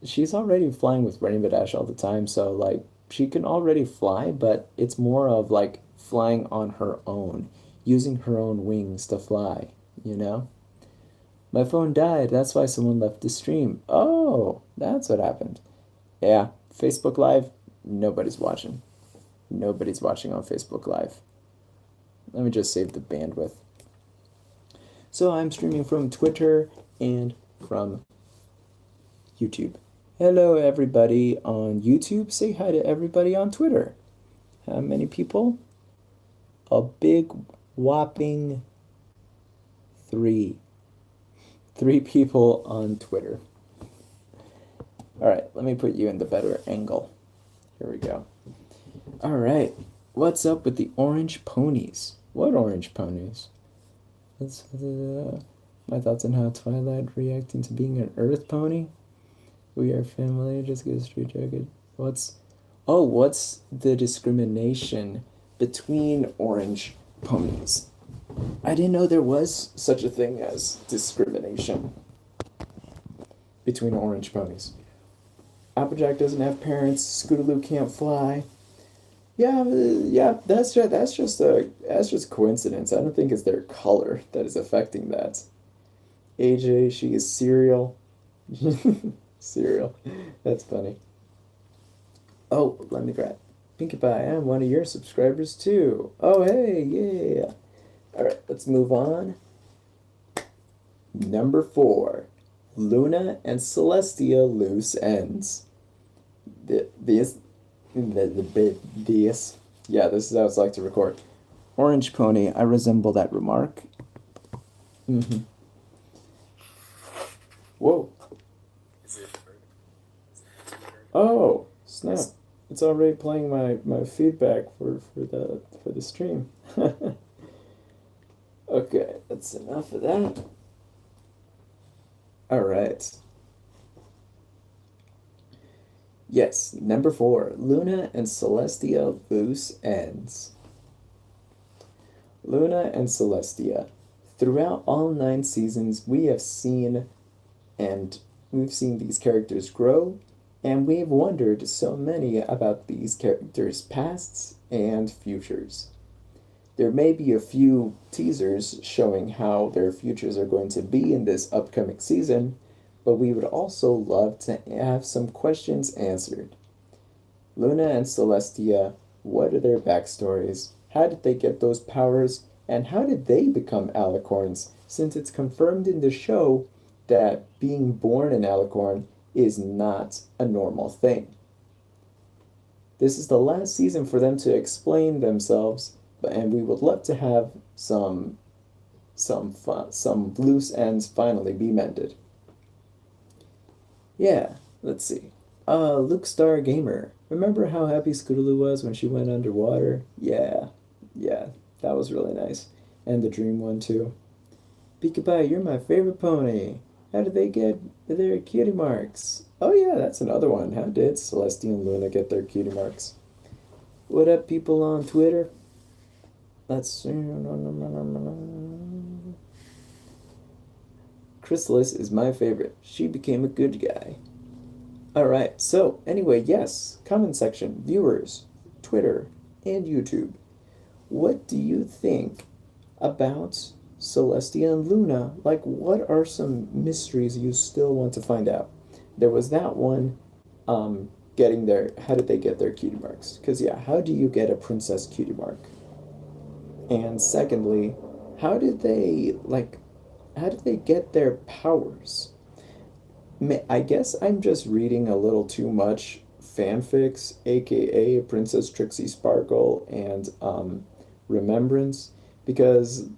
she's already flying with Rainbow Dash all the time, so like she can already fly, but it's more of like flying on her own, using her own wings to fly, you know? My phone died, that's why someone left the stream. Oh, that's what happened. Yeah, Facebook Live, nobody's watching. Nobody's watching on Facebook Live. Let me just save the bandwidth. So I'm streaming from Twitter and from YouTube. Hello, everybody on YouTube. Say hi to everybody on Twitter. How many people? A big whopping 3. 3 people on Twitter. All right, let me put you in the better angle. Here we go. All right, what's up with the orange ponies? What orange ponies? That's my thoughts on how Twilight reacting to being an Earth pony. We are family. Just get a straight jacket. What's the discrimination between orange ponies? I didn't know there was such a thing as discrimination between orange ponies. Applejack doesn't have parents. Scootaloo can't fly. Yeah, that's just coincidence. I don't think it's their color that is affecting that. AJ, she is cereal. Cereal. That's funny. Oh, let me grab. Pinkie Pie, I'm one of your subscribers too. Oh, hey, yeah. Alright, let's move on. Number 4. Luna and Celestia loose ends. This. Yeah, this is how it's like to record. Orange pony, I resemble that remark. Whoa. Oh, snap. It's already playing my feedback for the stream. Okay, that's enough of that. Alright. Yes, number 4, Luna and Celestia loose ends. Luna and Celestia. Throughout all 9 seasons, we've seen these characters grow, and we've wondered so many about these characters' pasts and futures. There may be a few teasers showing how their futures are going to be in this upcoming season, but we would also love to have some questions answered. Luna and Celestia, what are their backstories? How did they get those powers? And how did they become alicorns, since it's confirmed in the show that being born an alicorn is not a normal thing. This is the last season for them to explain themselves, and we would love to have some loose ends finally be mended. Yeah, let's see. Luke Star Gamer. Remember how happy Scootaloo was when she went underwater? Yeah, that was really nice. And the dream one too. Peekaboo, you're my favorite pony. How did they get their cutie marks? Oh yeah, that's another one. How did Celestia and Luna get their cutie marks? What up, people on Twitter? Let's see. Chrysalis is my favorite. She became a good guy. Alright, so anyway, yes, comment section, viewers, Twitter, and YouTube. What do you think about Celestia and Luna? Like, what are some mysteries you still want to find out? There was that one, how did they get their cutie marks? Because, yeah, how do you get a princess cutie mark? And secondly, how did they get their powers? I guess I'm just reading a little too much fanfics, aka Princess Trixie Sparkle and Remembrance, because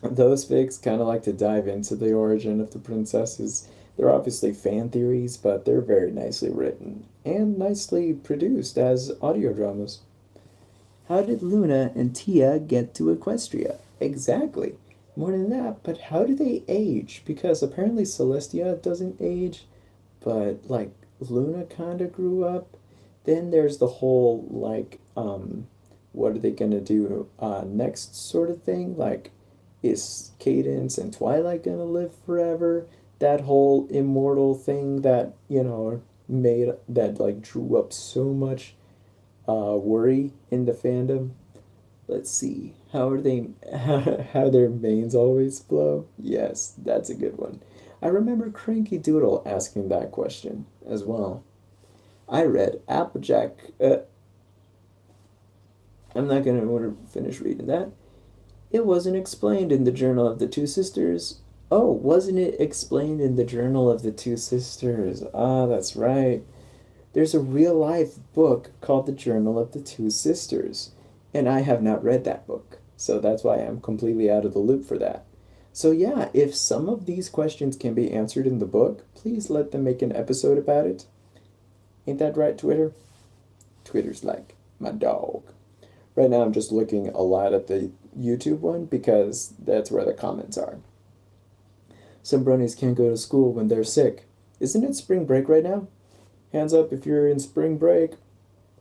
those fics kind of like to dive into the origin of the princesses. They're obviously fan theories, but they're very nicely written and nicely produced as audio dramas. How did Luna and Tia get to Equestria? Exactly. More than that, but how do they age? Because apparently Celestia doesn't age, but Luna kind of grew up. Then there's the whole like what are they gonna do next sort of thing? Like, is Cadence and Twilight gonna live forever? That whole immortal thing that, made that like drew up so much worry in the fandom. Let's see. How are they how their mains always flow? Yes, that's a good one. I remember Cranky Doodle asking that question as well. I read Applejack. I'm not going to finish reading that. It wasn't explained in the Journal of the Two Sisters. Oh, wasn't it explained in the Journal of the Two Sisters? Ah, that's right. There's a real life book called The Journal of the Two Sisters, and I have not read that book, so that's why I'm completely out of the loop for that. So, yeah, if some of these questions can be answered in the book, please let them make an episode about it. Ain't that right, Twitter? Twitter's like my dog. Right now, I'm just looking a lot at the YouTube one because that's where the comments are. Some bronies can't go to school when they're sick. Isn't it spring break right now? Hands up if you're in spring break.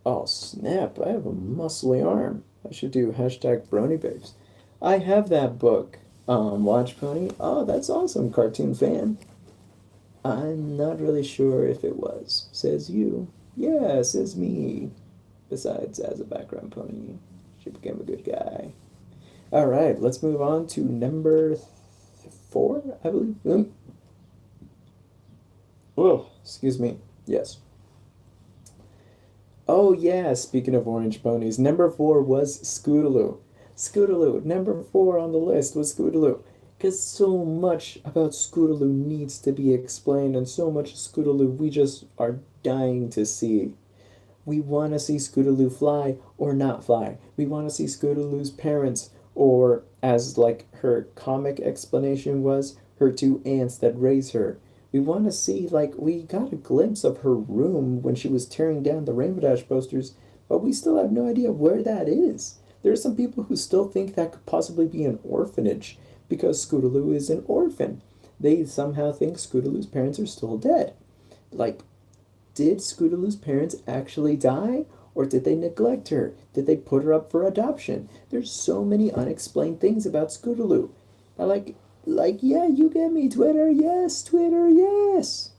Oh, snap. I have a muscly arm. I should do hashtag brony babes. I have that book. WatchPony. Oh, that's awesome, cartoon fan. I'm not really sure if it was. Says you. Yeah, says me. Besides, as a background pony, she became a good guy. All right, let's move on to number 4, I believe. Oh, excuse me. Yes. Oh, yeah, speaking of orange ponies, number 4 was Scootaloo. Scootaloo, number 4 on the list was Scootaloo. Because so much about Scootaloo needs to be explained, and so much Scootaloo we just are dying to see. We want to see Scootaloo fly or not fly. We want to see Scootaloo's parents, or as like her comic explanation was, her 2 aunts that raise her. We want to see, like, we got a glimpse of her room when she was tearing down the Rainbow Dash posters, but we still have no idea where that is. There are some people who still think that could possibly be an orphanage because Scootaloo is an orphan. They somehow think Scootaloo's parents are still dead. Like, did Scootaloo's parents actually die? Or did they neglect her? Did they put her up for adoption? There's so many unexplained things about Scootaloo. I yeah, you get me, Twitter, yes, Twitter, yes.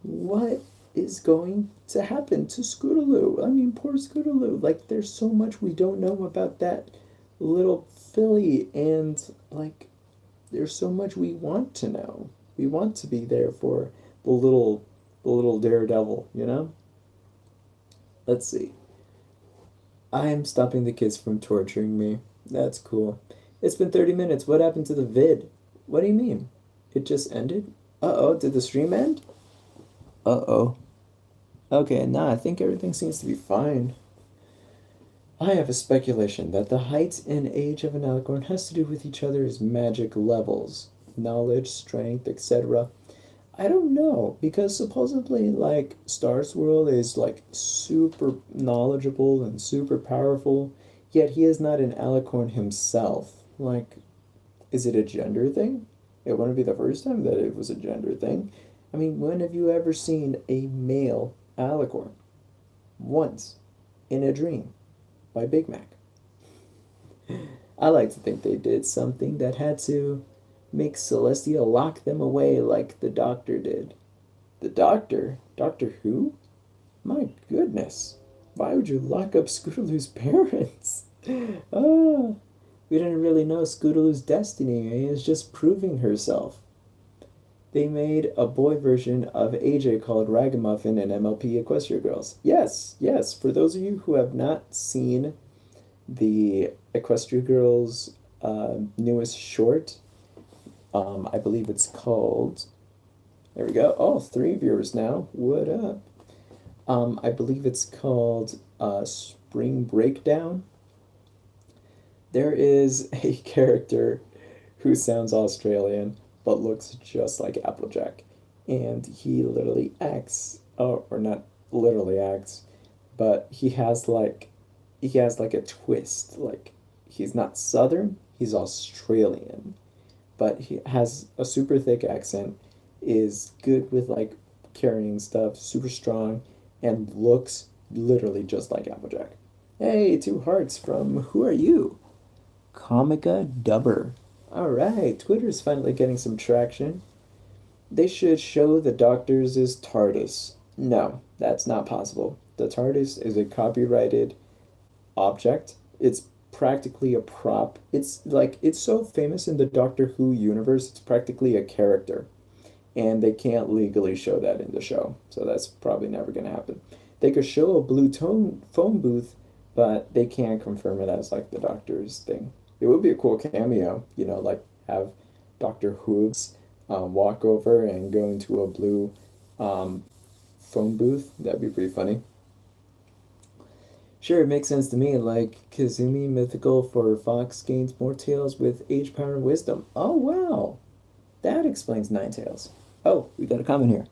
What is going to happen to Scootaloo? I mean, poor Scootaloo. Like, there's so much we don't know about that little filly, and, like, there's so much we want to know. We want to be there for the little daredevil, you know? Let's see. I'm stopping the kids from torturing me. That's cool. It's been 30 minutes. What happened to the vid? What do you mean? It just ended? Uh-oh, did the stream end? Uh-oh. Okay, nah, I think everything seems to be fine. I have a speculation that the height and age of an alicorn has to do with each other's magic levels. Knowledge, strength, etc. I don't know, because supposedly, like, Star Swirl is, like, super knowledgeable and super powerful, yet he is not an alicorn himself. Like, is it a gender thing? It wouldn't be the first time that it was a gender thing. I mean, when have you ever seen a male alicorn? Once. In a dream. By Big Mac. I like to think they did something that had to make Celestia lock them away like the Doctor did. The Doctor? Doctor Who? My goodness. Why would you lock up Scootaloo's parents? Ah, we didn't really know Scootaloo's destiny. He is just proving herself. They made a boy version of AJ called Ragamuffin and MLP Equestria Girls. Yes, yes. For those of you who have not seen the Equestria Girls newest short, I believe it's called. There we go. Oh, 3 viewers now. What up? I believe it's called Spring Breakdown. There is a character who sounds Australian but looks just like Applejack, and he literally acts, or not literally acts, but he has like a twist. Like, he's not Southern, he's Australian, but he has a super thick accent, is good with like carrying stuff, super strong, and looks literally just like Applejack. Hey, two hearts from who are you? Comica Dubber. Alright, Twitter's finally getting some traction. They should show the Doctor's TARDIS. No, that's not possible. The TARDIS is a copyrighted object. It's practically a prop. It's so famous in the Doctor Who universe, it's practically a character. And they can't legally show that in the show. So that's probably never going to happen. They could show a blue tone phone booth, but they can't confirm it as like the Doctor's thing. It would be a cool cameo, like have Doctor Who's walk over and go into a blue um, phone booth. That'd be pretty funny. Sure, it makes sense to me. Like Kazumi Mythical for Fox gains more tails with age, power, and wisdom. Oh wow, that explains Nine Tails. Oh, we got a comment here.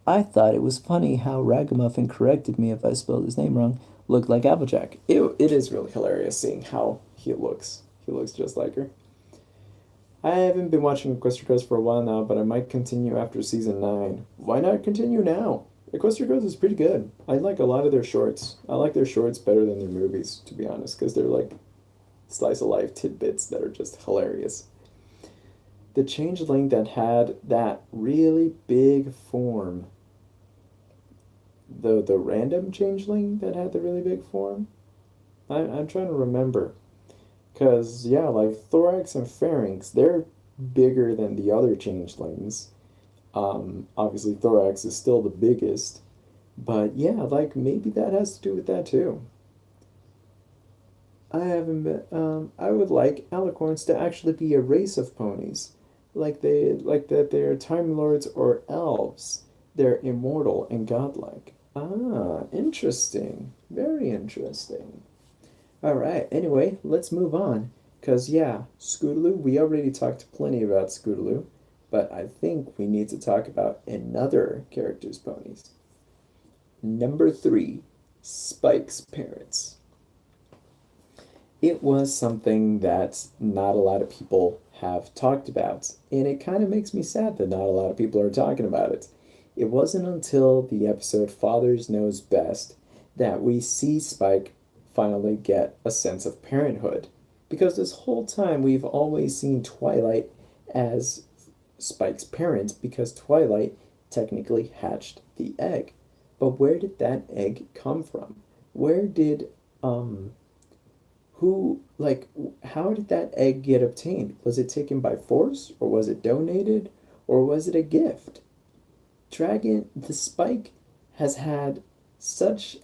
I thought it was funny how Ragamuffin corrected me if I spelled his name wrong. Looked like Applejack. It is really hilarious seeing how he looks. He looks just like her. I haven't been watching Equestria Girls for a while now, but I might continue after season 9. Why not continue now? Equestria Girls is pretty good. I like a lot of their shorts. I like their shorts better than their movies, to be honest, because they're like slice of life tidbits that are just hilarious. The changeling that had that really big form. The random changeling that had the really big form? I'm trying to remember. Because, yeah, like Thorax and Pharynx, they're bigger than the other changelings. Obviously, Thorax is still the biggest. But, yeah, like, maybe that has to do with that, too. I haven't been, I would like alicorns to actually be a race of ponies. Like that they're Time Lords or elves. They're immortal and godlike. Ah, interesting. Very interesting. Alright, anyway, let's move on. Because, yeah, Scootaloo, we already talked plenty about Scootaloo, but I think we need to talk about another character's ponies. Number 3, Spike's parents. It was something that not a lot of people have talked about, and it kind of makes me sad that not a lot of people are talking about it. It wasn't until the episode Fathers Knows Best that we see Spike finally get a sense of parenthood. Because this whole time we've always seen Twilight as Spike's parent because Twilight technically hatched the egg. But where did that egg come from? Where did, how did that egg get obtained? Was it taken by force, or was it donated, or was it a gift? The Spike has had such,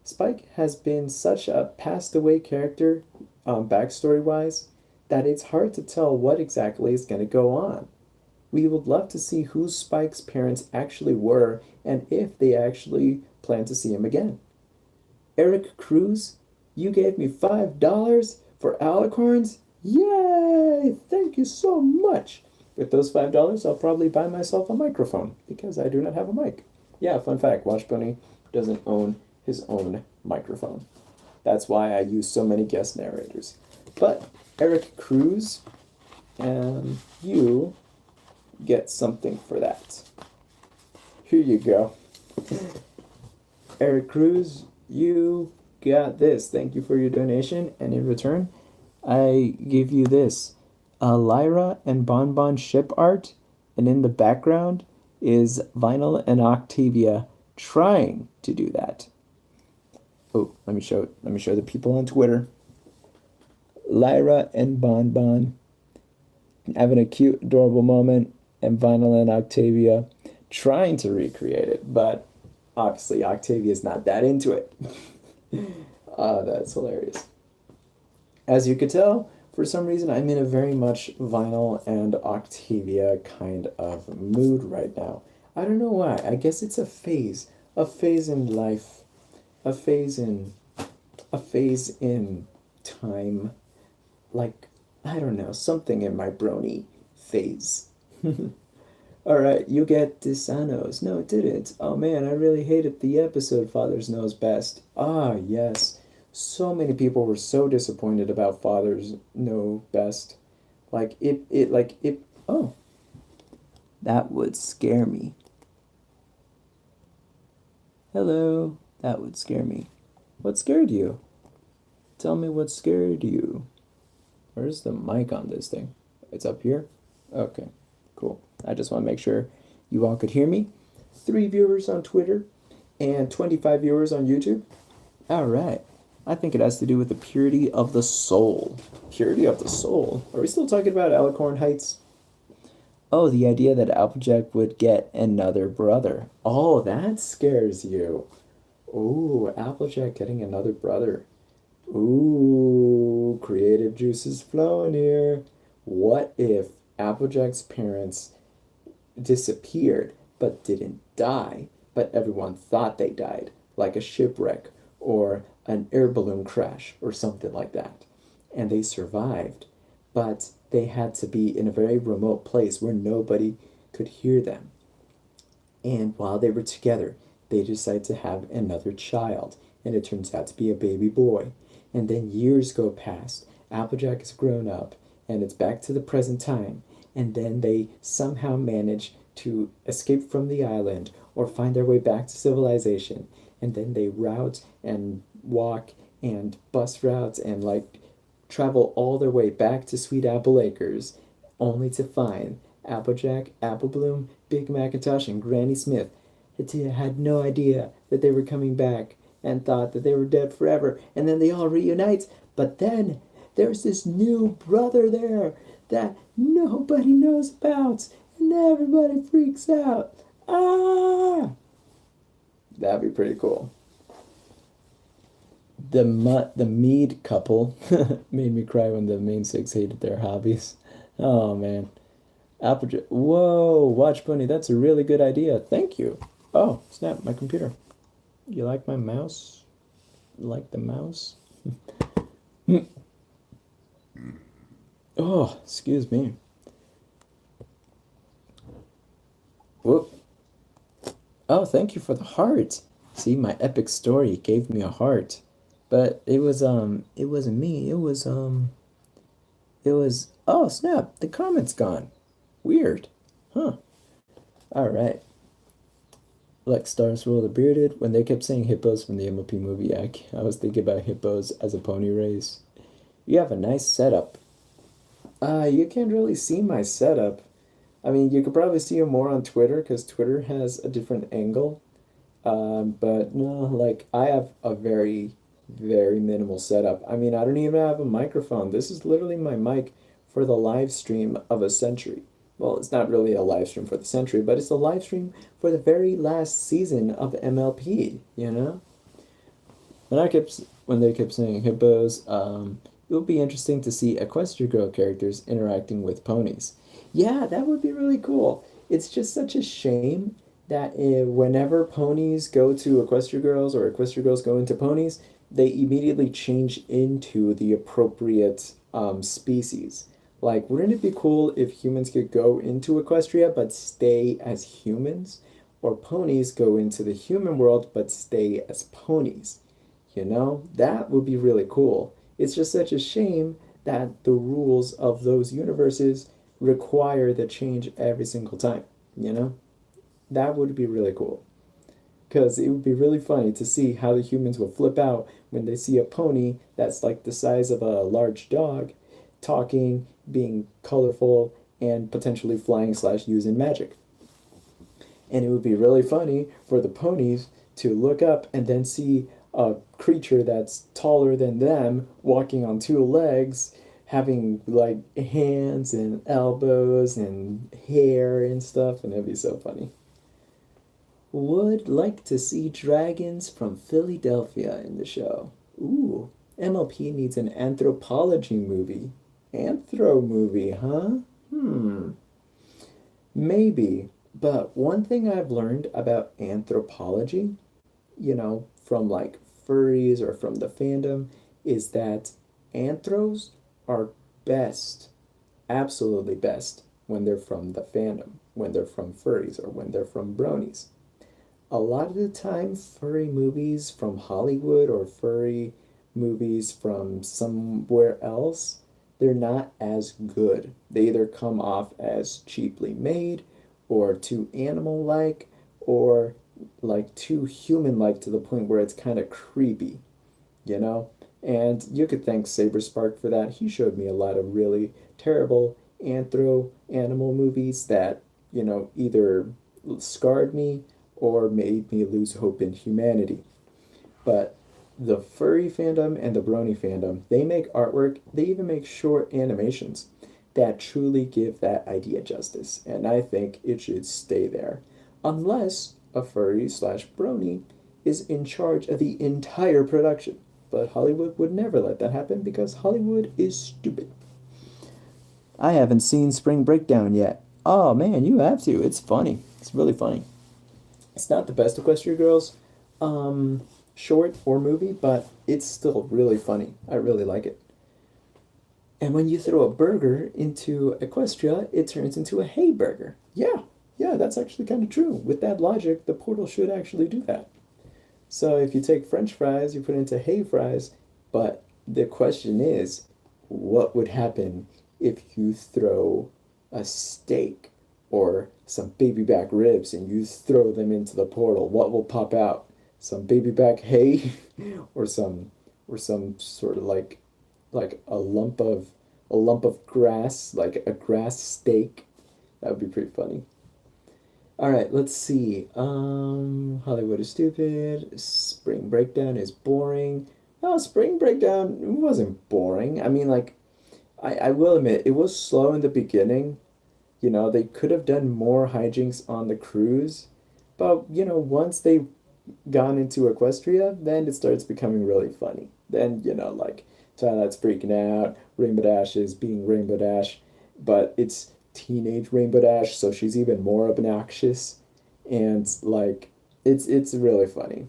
Spike has been such a passed away character, backstory wise, that it's hard to tell what exactly is going to go on. We would love to see who Spike's parents actually were and if they actually plan to see him again. Eric Cruz, you gave me $5 for alicorns? Yay! Thank you so much! With those $5, I'll probably buy myself a microphone because I do not have a mic. Yeah, fun fact, WatchPony doesn't own his own microphone. That's why I use so many guest narrators. But Eric Cruz, you get something for that. Here you go. Eric Cruz, you got this. Thank you for your donation, and in return, I give you this. Lyra and Bonbon ship art, and in the background is Vinyl and Octavia trying to do that. Oh, let me show the people on Twitter. Lyra and Bonbon having a cute, adorable moment, and Vinyl and Octavia trying to recreate it, but obviously Octavia's not that into it. That's hilarious. As you could tell, for some reason I'm in a very much Vinyl and Octavia kind of mood right now. I don't know why. I guess it's a phase in life, a phase in time. Like, I don't know, something in my brony phase. Alright, you get Disanos. No, it didn't. Oh man, I really hated the episode Fathers Knows Best. Ah, yes. So many people were so disappointed about Fathers Know Best. Oh, that would scare me. Hello. That would scare me. What scared you? Tell me what scared you. Where's the mic on this thing? It's up here? Okay, cool. I just want to make sure you all could hear me. 3 viewers on Twitter and 25 viewers on YouTube. All right. I think it has to do with the purity of the soul. Purity of the soul? Are we still talking about Alicorn Heights? Oh, the idea that Applejack would get another brother. Oh, that scares you. Ooh, Applejack getting another brother. Ooh, creative juices flowing here. What if Applejack's parents disappeared but didn't die, but everyone thought they died, like a shipwreck or an air balloon crash or something like that? And they survived, but they had to be in a very remote place where nobody could hear them. And while they were together, they decide to have another child, and it turns out to be a baby boy. And then years go past. Applejack is grown up, and it's back to the present time. And then they somehow manage to escape from the island or find their way back to civilization. And then they route and walk and bus routes and like travel all their way back to Sweet Apple Acres, only to find Applejack, Apple Bloom, Big Macintosh, and Granny Smith had no idea that they were coming back and thought that they were dead forever. And then they all reunite. But then there's this new brother there that nobody knows about, and everybody freaks out. Ah! That'd be pretty cool. The Mead couple made me cry when the main six hated their hobbies. Oh man. Applejack. Whoa, WatchPony, that's a really good idea. Thank you. Oh, snap, my computer. You like my mouse? Like the mouse? Oh, excuse me. Whoop. Oh, thank you for the heart. See, my epic story gave me a heart. But it wasn't me. Oh, snap, the comment's gone. Weird. Huh. Alright. Like Stars Rule the Bearded, when they kept saying hippos from the MLP movie, I was thinking about hippos as a pony race. You have a nice setup. You can't really see my setup. I mean, you could probably see it more on Twitter, because Twitter has a different angle. But no, like, I have a very, very minimal setup. I mean, I don't even have a microphone. This is literally my mic for the live stream of a century. Well, it's not really a live stream for the century, but it's a live stream for the very last season of MLP, you know? When they kept saying hippos, it would be interesting to see Equestria Girl characters interacting with ponies. Yeah, that would be really cool. It's just such a shame that whenever ponies go to Equestria Girls or Equestria Girls go into ponies, they immediately change into the appropriate species. Like, wouldn't it be cool if humans could go into Equestria but stay as humans? Or ponies go into the human world but stay as ponies? You know, that would be really cool. It's just such a shame that the rules of those universes require the change every single time, you know? That would be really cool. Because it would be really funny to see how the humans will flip out when they see a pony that's like the size of a large dog talking, being colorful, and potentially flying / using magic. And it would be really funny for the ponies to look up and then see a creature that's taller than them walking on 2 legs, having like hands and elbows and hair and stuff, and it'd be so funny. Would like to see dragons from Philadelphia in the show. Ooh, MLP needs an anthropology movie. Anthro movie, huh? Maybe. But one thing I've learned about anthropology, you know, from like furries or from the fandom, is that anthros are best, absolutely best, when they're from the fandom, when they're from furries, or when they're from bronies. A lot of the time, furry movies from Hollywood or furry movies from somewhere else, they're not as good. They either come off as cheaply made or too animal like, or like too human-like to the point where it's kind of creepy, you know? And you could thank Saberspark for that. He showed me a lot of really terrible anthro animal movies that, either scarred me or made me lose hope in humanity. But the furry fandom and the brony fandom, they make artwork, they even make short animations that truly give that idea justice. And I think it should stay there. Unless a furry slash brony is in charge of the entire production. But Hollywood would never let that happen because Hollywood is stupid. I haven't seen Spring Breakdown yet. Oh man, you have to. It's funny. It's really funny. It's not the best Equestria Girls short or movie, but it's still really funny. I really like it. And when you throw a burger into Equestria, it turns into a hay burger. Yeah, that's actually kind of true. With that logic, the portal should actually do that. So if you take French fries, you put it into hay fries, but the question is, what would happen if you throw a steak or some baby back ribs and you throw them into the portal? What will pop out? Some baby back hay or some sort of like a lump of grass, like a grass steak. That would be pretty funny. All right, let's see. Hollywood is stupid. Spring Breakdown is boring. No, Spring Breakdown wasn't boring. I mean, like, I will admit, it was slow in the beginning. They could have done more hijinks on the cruise. But, once they've gone into Equestria, then it starts becoming really funny. Then, like, Twilight's freaking out, Rainbow Dash is being Rainbow Dash, but it's teenage Rainbow Dash, so she's even more obnoxious, and like it's really funny.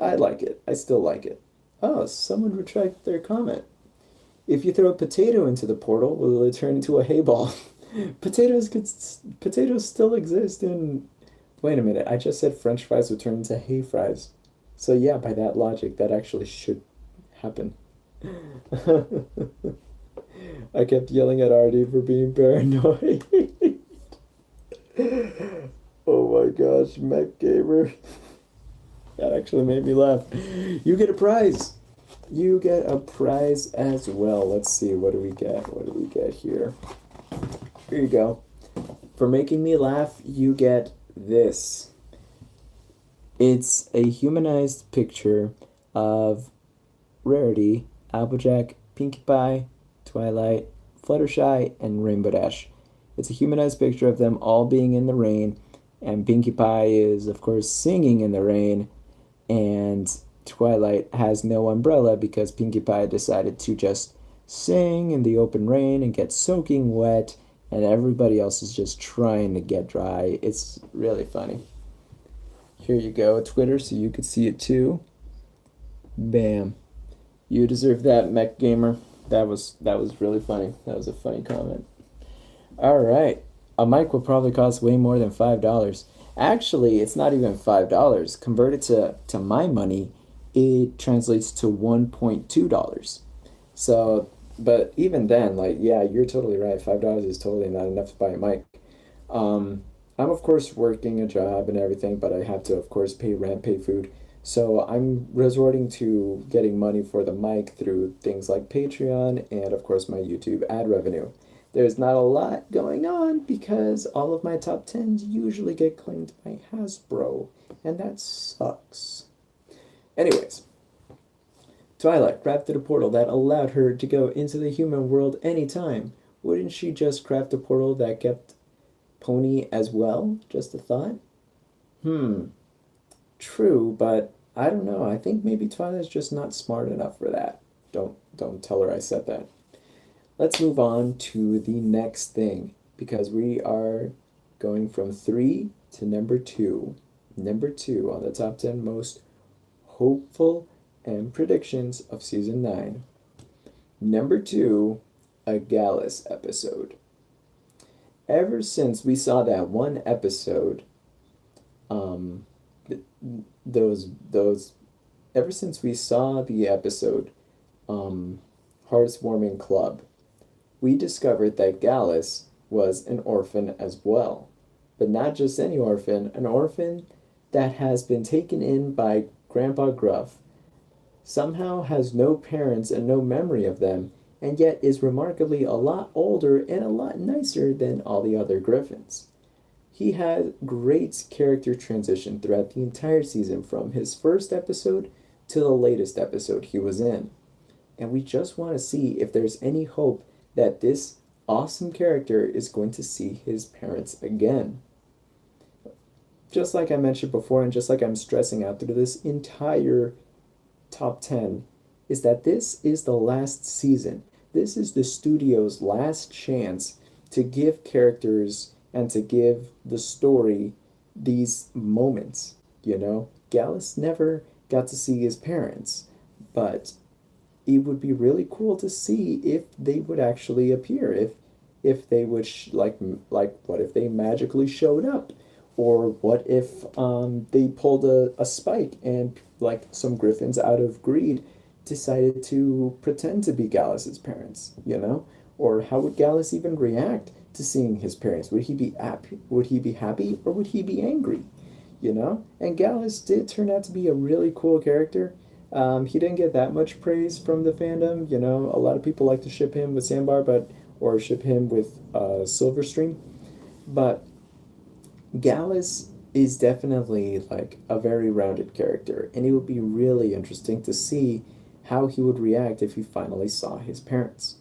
I like it. I still like it. Oh, someone retracted their comment. If you throw a potato into the portal, will it turn into a hay ball? Potatoes still exist in. Wait a minute, I just said French fries would turn into hay fries. So yeah, by that logic, that actually should happen. I kept yelling at RD for being paranoid. Oh my gosh, Mech Gamer. That actually made me laugh. You get a prize. You get a prize as well. Let's see, what do we get? What do we get here? Here you go. For making me laugh, you get this. It's a humanized picture of Rarity, Applejack, Pinkie Pie, Twilight, Fluttershy, and Rainbow Dash. It's a humanized picture of them all being in the rain, and Pinkie Pie is, of course, singing in the rain, and Twilight has no umbrella because Pinkie Pie decided to just sing in the open rain and get soaking wet, and everybody else is just trying to get dry. It's really funny. Here you go, Twitter, so you could see it too. Bam. You deserve that, Mech Gamer. That was really funny. That was a funny comment. All right. A mic will probably cost way more than $5. Actually, it's not even $5. Converted to my money, it translates to $1.2. So, but even then, like, yeah, you're totally right. $5 is totally not enough to buy a mic. I'm of course working a job and everything, but I have to, of course, pay rent, pay food. So I'm resorting to getting money for the mic through things like Patreon and, of course, my YouTube ad revenue. There's not a lot going on because all of my top 10s usually get claimed by Hasbro, and that sucks. Anyways, Twilight crafted a portal that allowed her to go into the human world anytime. Wouldn't she just craft a portal that kept Pony as well? Just a thought? True, but I don't know. I think maybe Twilight's just not smart enough for that. Don't tell her I said that. Let's move on to the next thing because we are going from 3 to number 2. Number 2 on the top 10 most hopeful and predictions of season 9. Number 2, a Gallus episode. Ever since we saw that one episode, those ever since we saw the episode Heartswarming Club, we discovered that Gallus was an orphan as well. But not just any orphan, an orphan that has been taken in by Grandpa Gruff somehow has no parents and no memory of them, and yet is remarkably a lot older and a lot nicer than all the other Griffins. He had great character transition throughout the entire season from his first episode to the latest episode he was in. And we just want to see if there's any hope that this awesome character is going to see his parents again. Just like I mentioned before, and just like I'm stressing out through this entire top 10, is that this is the last season. This is the studio's last chance to give characters and to give the story these moments, you know? Gallus never got to see his parents, but it would be really cool to see if they would actually appear, if they would like what if they magically showed up, or what if they pulled a spike and like some griffins out of greed decided to pretend to be Gallus's parents, you know? Or how would Gallus even react to seeing his parents? Would he be happy? Would he be happy, or would he be angry? You know? And Gallus did turn out to be a really cool character. He didn't get that much praise from the fandom. You know, a lot of people like to ship him with Sandbar, or ship him with Silverstream, but Gallus is definitely like a very rounded character, and it would be really interesting to see how he would react if he finally saw his parents.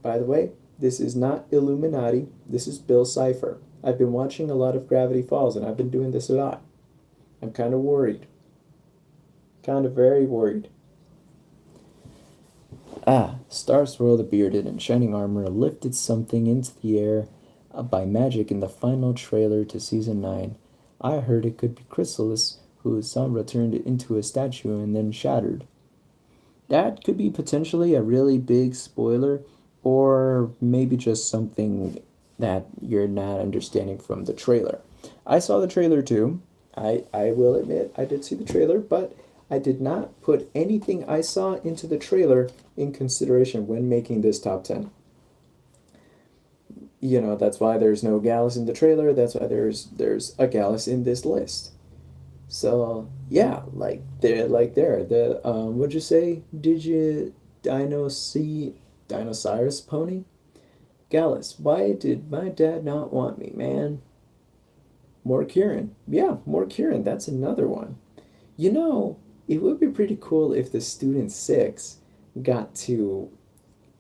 By the way, this is not Illuminati, this is Bill Cipher. I've been watching a lot of Gravity Falls, and I've been doing this a lot. I'm kind of worried. Kind of very worried. Star Swirl the Bearded in shining armor lifted something into the air by magic in the final trailer to Season 9. I heard it could be Chrysalis, whose Sombra turned into a statue and then shattered. That could be potentially a really big spoiler, or maybe just something that you're not understanding from the trailer. I saw the trailer too. I will admit I did see the trailer, but I did not put anything I saw into the trailer in consideration when making this top 10. You know, that's why there's no Gallus in the trailer, that's why there's a Gallus in this list. So yeah, the what'd you say? Did you Dinosaurus pony? Gallus, why did my dad not want me, man? More Kieran. Yeah, more Kieran, that's another one. You know, it would be pretty cool if the Student 6 got to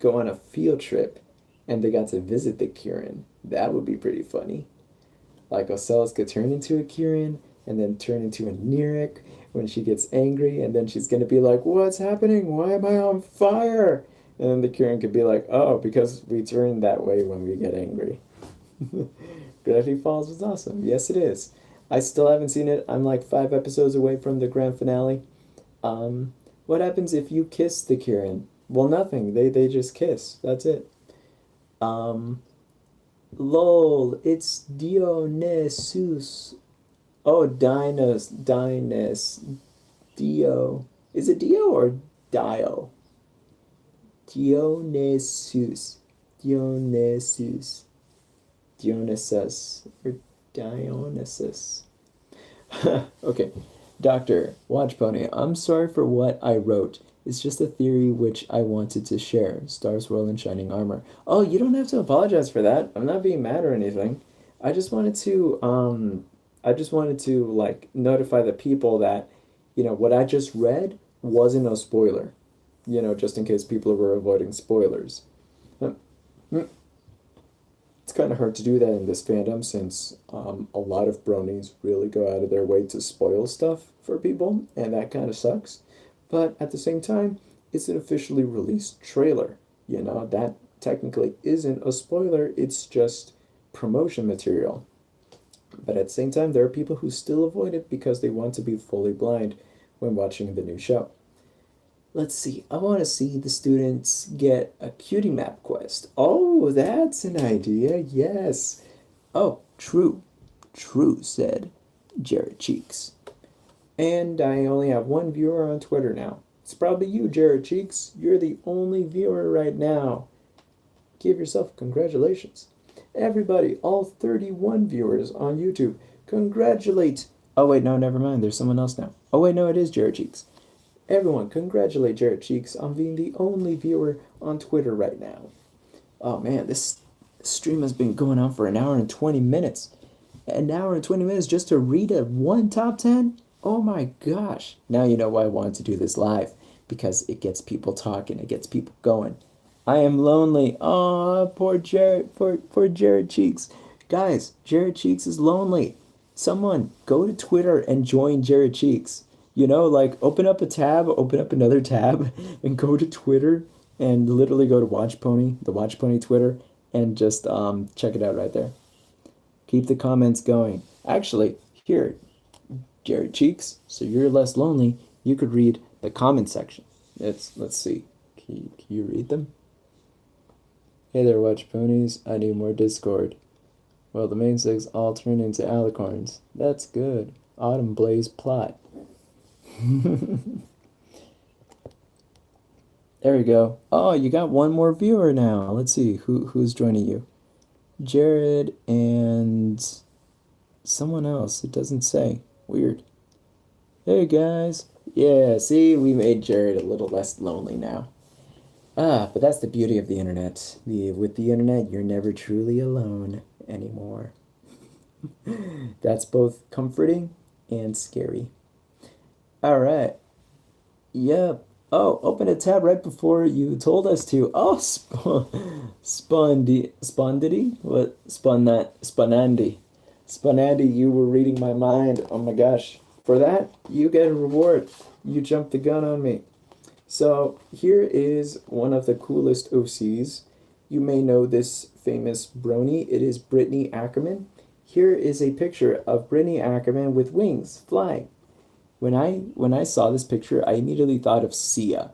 go on a field trip and they got to visit the Kieran. That would be pretty funny. Like Ocellus could turn into a Kieran and then turn into a Nerik when she gets angry, and then she's gonna be like, "What's happening? Why am I on fire?" And then the Kieran could be like, "Oh, because we turn that way when we get angry." Gravity Falls was awesome. Yes, it is. I still haven't seen it. I'm like 5 episodes away from the grand finale. What happens if you kiss the Kieran? Well, nothing. They just kiss. That's it. Lol, it's Dionysus. Oh, Dio. Is it Dio or Dio? Dionysus. Dionysus. Dionysus. Or Dionysus. Okay. Doctor, WatchPony, I'm sorry for what I wrote. It's just a theory which I wanted to share. Stars roll in shining armor. Oh, you don't have to apologize for that. I'm not being mad or anything. I just wanted to like notify the people that, you know, what I just read wasn't a spoiler. You know, just in case people were avoiding spoilers. It's kind of hard to do that in this fandom since a lot of bronies really go out of their way to spoil stuff for people, and that kind of sucks. But at the same time, it's an officially released trailer. You know, that technically isn't a spoiler, it's just promotion material. But at the same time, there are people who still avoid it because they want to be fully blind when watching the new show. Let's see, I want to see the students get a cutie map quest. Oh, that's an idea, yes. Oh, true, said Jared Cheeks. And I only have one viewer on Twitter now. It's probably you, Jared Cheeks. You're the only viewer right now. Give yourself congratulations. Everybody, all 31 viewers on YouTube, congratulate Oh wait, no, never mind. There's someone else now. Oh wait, no, it is Jared Cheeks. Everyone, congratulate Jared Cheeks on being the only viewer on Twitter right now. Oh man, this stream has been going on for an hour and 20 minutes. An hour and 20 minutes just to read a one top 10? Oh my gosh. Now you know why I wanted to do this live. Because it gets people talking, it gets people going. I am lonely. Oh, poor Jared, poor Jared Cheeks. Guys, Jared Cheeks is lonely. Someone go to Twitter and join Jared Cheeks. You know, like open up a tab, open up another tab, and go to Twitter and literally go to WatchPony, the WatchPony Twitter, and just check it out right there. Keep the comments going. Actually, here, Jared Cheeks, so you're less lonely, you could read the comment section. Let's see. Can you read them? Hey there, Watch Ponies. I need more Discord. Well, the main six all turn into alicorns. That's good. Autumn Blaze plot. There we go. Oh, you got one more viewer now. Let's see who's joining you. Jared and someone else. It doesn't say. Weird. Hey guys. Yeah, see, we made Jared a little less lonely now. Ah, but that's the beauty of the internet. With the internet, you're never truly alone anymore. That's both comforting and scary. All right. Yep. Oh, open a tab right before you told us to. Oh, Spondity? What? Spunandy. Spunandy, you were reading my mind. Oh my gosh. For that, you get a reward. You jumped the gun on me. So here is one of the coolest OCs. You may know this famous brony. It is Brittany Ackerman. Here is a picture of Brittany Ackerman with wings flying. When I saw this picture, I immediately thought of Sia.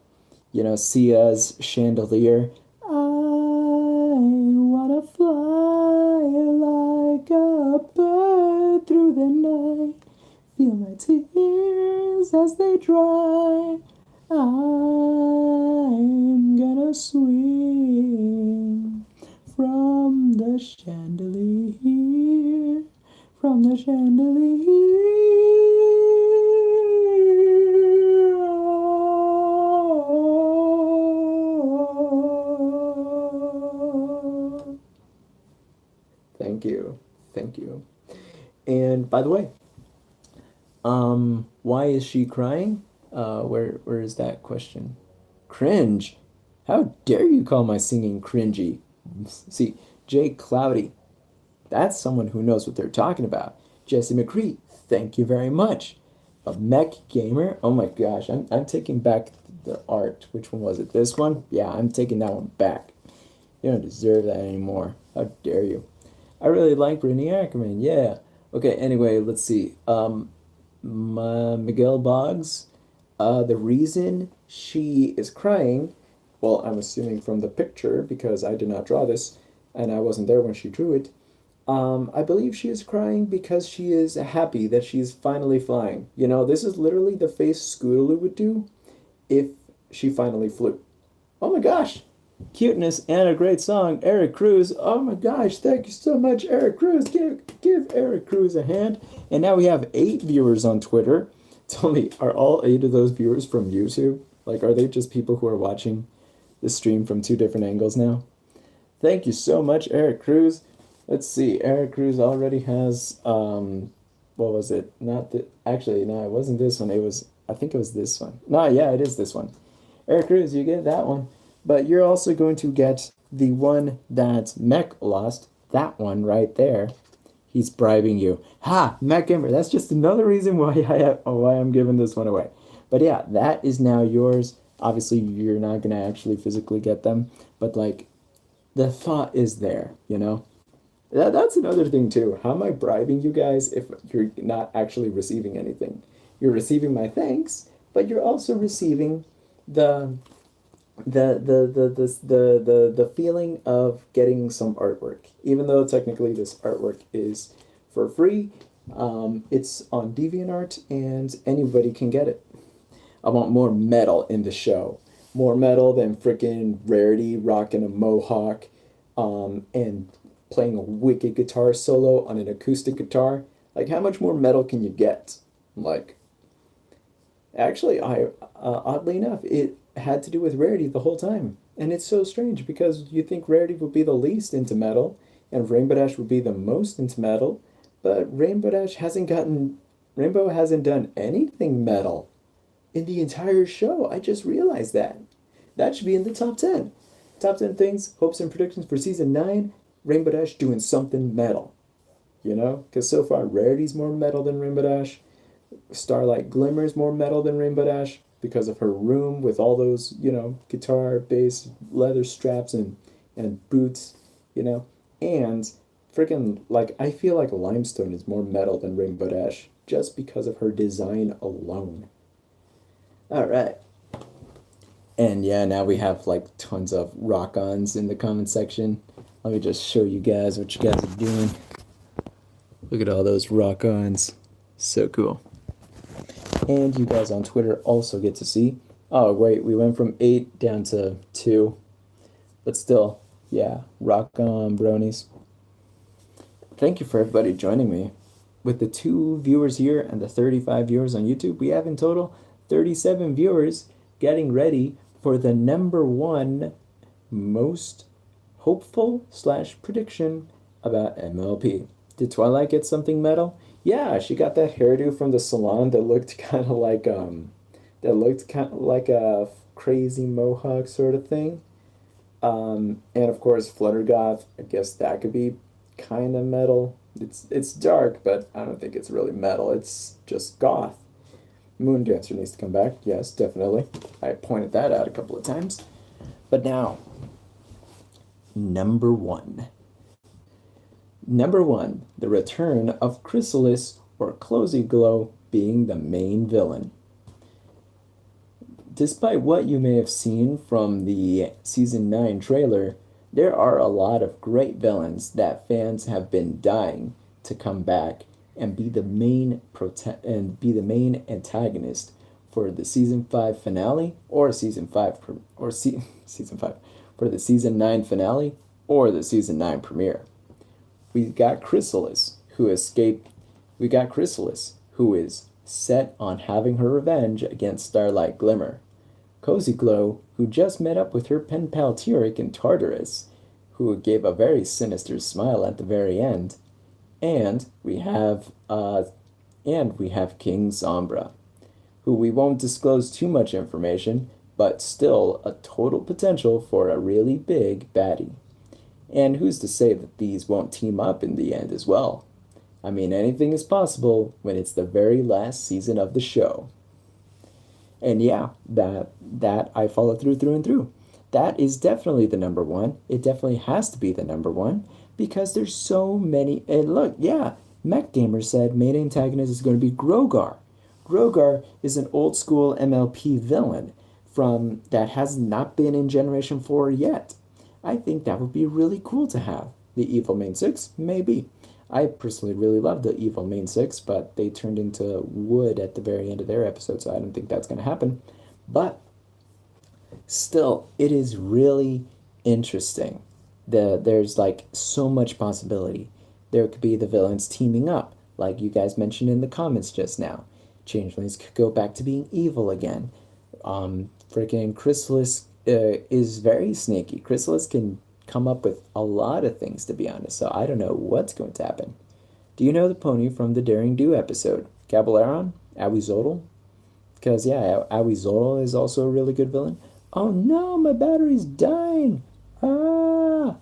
You know, Sia's chandelier. I wanna fly like a bird through the night. Feel my tears as they dry. I'm gonna swing from the chandelier, from the chandelier. Thank you. Thank you. And by the way, why is she crying? Where is that question? Cringe. How dare you call my singing cringy? See, Jay Cloudy. That's someone who knows what they're talking about. Jesse McCree. Thank you very much. A mech gamer. Oh my gosh, I'm taking back the art. Which one was it? This one? Yeah, I'm taking that one back. You don't deserve that anymore. How dare you? I really like Brittany Ackerman. Yeah. Okay. Anyway, let's see. Miguel Boggs. The reason she is crying, well, I'm assuming from the picture because I did not draw this and I wasn't there when she drew it. I believe she is crying because she is happy that she's finally flying. You know, this is literally the face Scootaloo would do if she finally flew. Oh my gosh! Cuteness and a great song, Eric Cruz. Oh my gosh, thank you so much, Eric Cruz. Give Eric Cruz a hand. And now we have 8 viewers on Twitter. Tell me, are all 8 of those viewers from YouTube? Like, are they just people who are watching the stream from 2 different angles now? Thank you so much, Eric Cruz. Let's see, Eric Cruz already has, what was it? Actually, no, it wasn't this one. I think it was this one. No, yeah, it is this one. Eric Cruz, you get that one. But you're also going to get the one that Mech lost. That one right there. He's bribing you. Ha! Mech Gamer. That's just another reason why why I'm giving this one away. But yeah, that is now yours. Obviously, you're not going to actually physically get them. But like, the thought is there, you know? That's another thing too. How am I bribing you guys if you're not actually receiving anything? You're receiving my thanks, but you're also receiving the the feeling of getting some artwork. Even though technically this artwork is for free, it's on DeviantArt and anybody can get it. I want more metal in the show. More metal than freaking Rarity rocking a mohawk and playing a wicked guitar solo on an acoustic guitar. Like, how much more metal can you get? Like, actually, oddly enough, it had to do with Rarity the whole time. And it's so strange because you think Rarity would be the least into metal and Rainbow Dash would be the most into metal, but Rainbow hasn't done anything metal in the entire show. I just realized that. That should be in the top 10. Top 10 things, hopes and predictions for season 9. Rainbow Dash doing something metal. You know? Because so far, Rarity's more metal than Rainbow Dash. Starlight Glimmer's more metal than Rainbow Dash because of her room with all those, guitar, bass, leather straps, and boots, you know? And freaking, like, I feel like Limestone is more metal than Rainbow Dash just because of her design alone. All right. And yeah, now we have like tons of rock-ons in the comment section. Let me just show you guys what you guys are doing. Look at all those rock-ons. So cool. And you guys on Twitter also get to see. Oh, wait, we went from 8 down to 2. But still, yeah, rock on, bronies. Thank you for everybody joining me. With the 2 viewers here and the 35 viewers on YouTube, we have in total 37 viewers getting ready for the #1 most hopeful / prediction about MLP. Did Twilight get something metal? Yeah, she got that hairdo from the salon that looked kind of like a crazy mohawk sort of thing. And of course, Fluttergoth. I guess that could be kind of metal. It's dark, but I don't think it's really metal. It's just goth. Moon Dancer needs to come back. Yes, definitely. I pointed that out a couple of times. But now, #1. #1, the return of Chrysalis or Closey Glow being the main villain. Despite what you may have seen from the Season 9 trailer, there are a lot of great villains that fans have been dying to come back and be the main antagonist for the Season 5 finale or Season 5 Season 5 for the Season 9 finale or the Season 9 premiere. We got Chrysalis, who is set on having her revenge against Starlight Glimmer. Cozy Glow, who just met up with her pen pal Tyrek in Tartarus, who gave a very sinister smile at the very end. And we have King Sombra, who we won't disclose too much information, but still a total potential for a really big baddie. And who's to say that these won't team up in the end as well? I mean, anything is possible when it's the very last season of the show. And yeah, that I follow through and through. That is definitely the #1. It definitely has to be the #1 because there's so many. And look, yeah, Mech Gamer said main antagonist is going to be Grogar. Grogar is an old school MLP villain from that has not been in Generation 4 yet. I think that would be really cool to have. The evil main 6, maybe. I personally really love the evil main 6, but they turned into wood at the very end of their episode, so I don't think that's going to happen. But still, it is really interesting. There's like so much possibility. There could be the villains teaming up, like you guys mentioned in the comments just now. Changelings could go back to being evil again. Freaking Chrysalis is very sneaky. Chrysalis can come up with a lot of things, to be honest, so I don't know what's going to happen. Do you know the pony from the Daring Do episode? Cabaleron? Awizodal? Because, yeah, Awizodal is also a really good villain. Oh no, my battery's dying! Ah!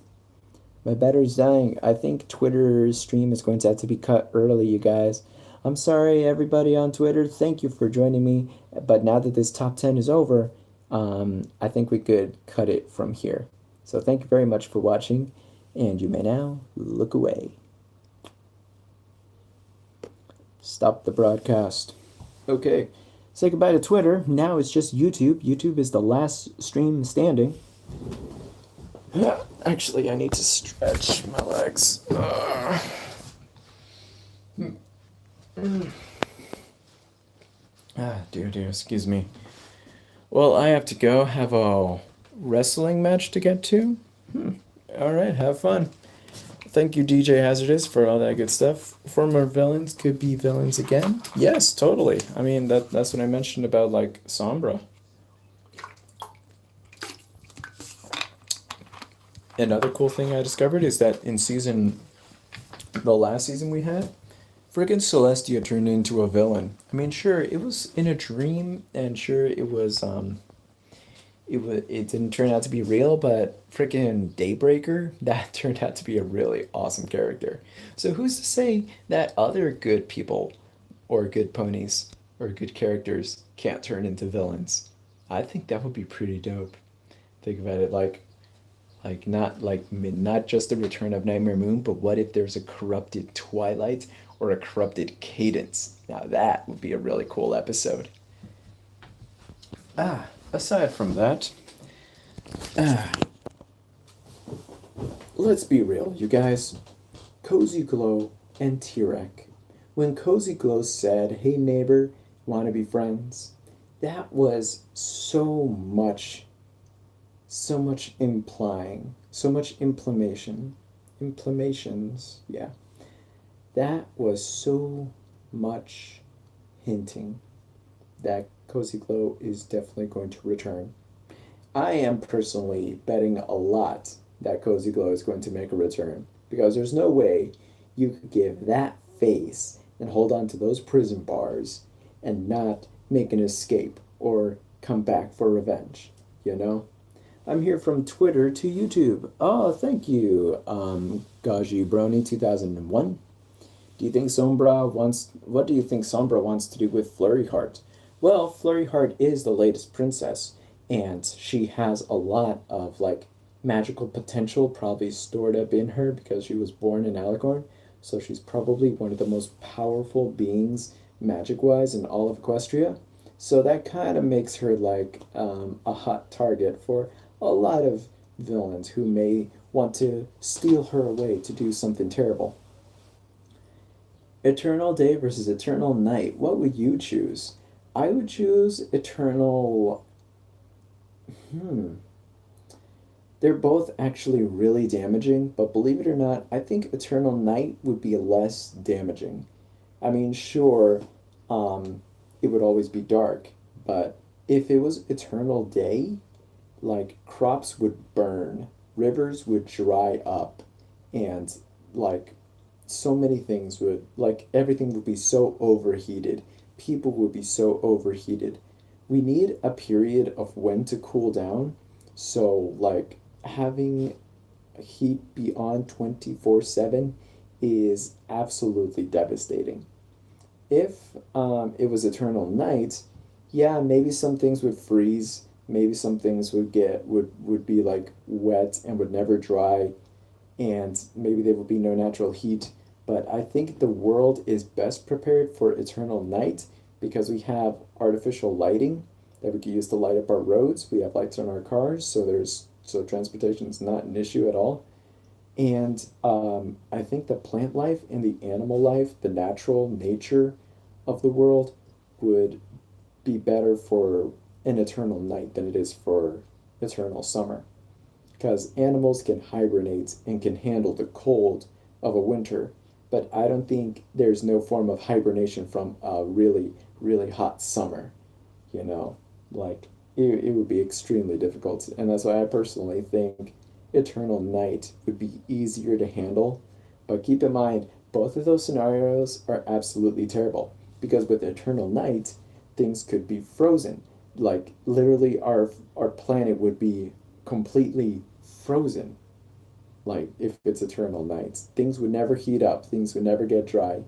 My battery's dying. I think Twitter's stream is going to have to be cut early, you guys. I'm sorry, everybody on Twitter. Thank you for joining me. But now that this top 10 is over, I think we could cut it from here. So thank you very much for watching, and you may now look away. Stop the broadcast. Okay, say goodbye to Twitter. Now it's just YouTube. YouTube is the last stream standing. Actually, I need to stretch my legs. Dear, excuse me. Well, I have to go have a wrestling match to get to. All right, have fun. Thank you, DJ Hazardous, for all that good stuff. Former villains could be villains again. Yes, totally. I mean that's what I mentioned about like Sombra. Another cool thing I discovered is that in the last season we had, friggin' Celestia turned into a villain. I mean, sure, it was in a dream, and sure, it didn't turn out to be real, but freaking Daybreaker, that turned out to be a really awesome character. So who's to say that other good people or good ponies or good characters can't turn into villains? I think that would be pretty dope. Think about it not just the return of Nightmare Moon, but what if there's a corrupted Twilight or a corrupted Cadence? Now that would be a really cool episode. Aside from that, Let's be real, you guys. Cozy Glow and Tirek. When Cozy Glow said, "Hey neighbor, want to be friends?" That was so much implying, so much implications, yeah. That was so much hinting that Cozy Glow is definitely going to return. I am personally betting a lot that Cozy Glow is going to make a return because there's no way you could give that face and hold on to those prison bars and not make an escape or come back for revenge, you know? I'm here from Twitter to YouTube. Oh, thank you, Gaji Brony 2001. What do you think Sombra wants to do with Flurry Heart? Well, Flurry Heart is the latest princess, and she has a lot of like magical potential probably stored up in her because she was born in Alicorn. So she's probably one of the most powerful beings magic wise in all of Equestria. So that kind of makes her like a hot target for a lot of villains who may want to steal her away to do something terrible. Eternal Day versus Eternal Night. What would you choose? I would choose Eternal. Hmm. They're both actually really damaging, but believe it or not, I think Eternal Night would be less damaging. I mean, sure, it would always be dark, but if it was Eternal Day, like crops would burn, rivers would dry up, and like so many things would, like everything would be so overheated. People would be so overheated. We need a period of when to cool down. So, like, having heat beyond 24/7 is absolutely devastating. If it was eternal night, yeah, maybe some things would freeze. Maybe some things would be like wet and would never dry, and maybe there would be no natural heat. But I think the world is best prepared for eternal night because we have artificial lighting that we can use to light up our roads. We have lights on our cars, so transportation is not an issue at all. And I think the plant life and the animal life, the natural nature of the world, would be better for an eternal night than it is for eternal summer. Because animals can hibernate and can handle the cold of a winter, but I don't think there's no form of hibernation from a really, really hot summer, you know? Like, it would be extremely difficult. And that's why I personally think Eternal Night would be easier to handle. But keep in mind, both of those scenarios are absolutely terrible. Because with Eternal Night, things could be frozen. Like, literally, our planet would be completely frozen. Like, if it's Eternal Night, things would never heat up, things would never get dry.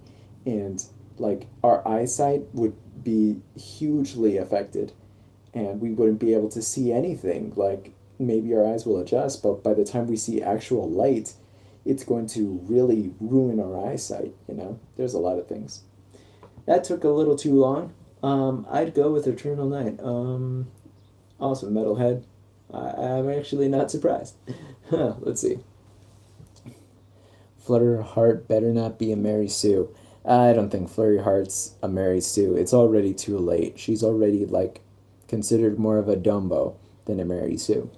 And, like, our eyesight would be hugely affected and we wouldn't be able to see anything. Like maybe our eyes will adjust, but by the time we see actual light, it's going to really ruin our eyesight. You know, there's a lot of things. That took a little too long. I'd go with Eternal Night. Awesome, Metalhead. I'm actually not surprised. Let's see. Flutter Heart better not be a Mary Sue. I don't think Flurry Heart's a Mary Sue. It's already too late. She's already like considered more of a Dumbo than a Mary Sue.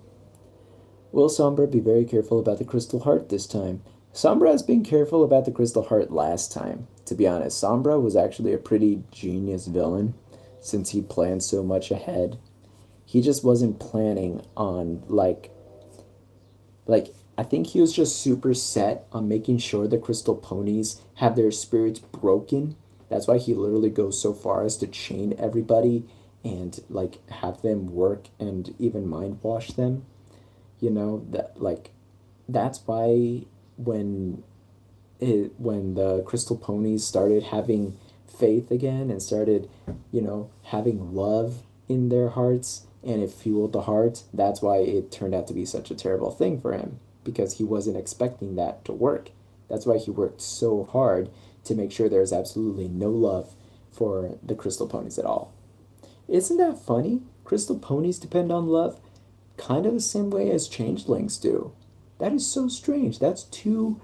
Will Sombra be very careful about the Crystal Heart this time? Sombra has been careful about the Crystal Heart last time. To be honest, Sombra was actually a pretty genius villain since he planned so much ahead. He just wasn't planning on like I think he was just super set on making sure the crystal ponies have their spirits broken. That's why he literally goes so far as to chain everybody and like have them work and even mind wash them. You know that like that's why when when the crystal ponies started having faith again and started, having love in their hearts and it fueled the heart, that's why it turned out to be such a terrible thing for him because he wasn't expecting that to work. That's why he worked so hard to make sure there's absolutely no love for the crystal ponies at all. Isn't that funny? Crystal ponies depend on love kind of the same way as changelings do. That is so strange. That's two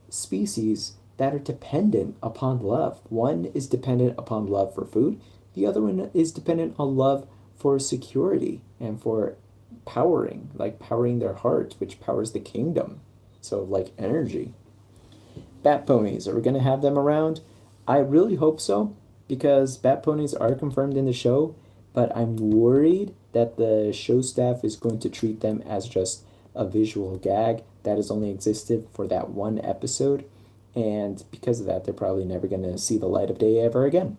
species that are dependent upon love. One is dependent upon love for food, the other one is dependent on love for security and for powering their heart, which powers the kingdom. So, like energy. Bat ponies, are we going to have them around? I really hope so, because bat ponies are confirmed in the show, but I'm worried that the show staff is going to treat them as just a visual gag that has only existed for that one episode, and because of that, they're probably never going to see the light of day ever again.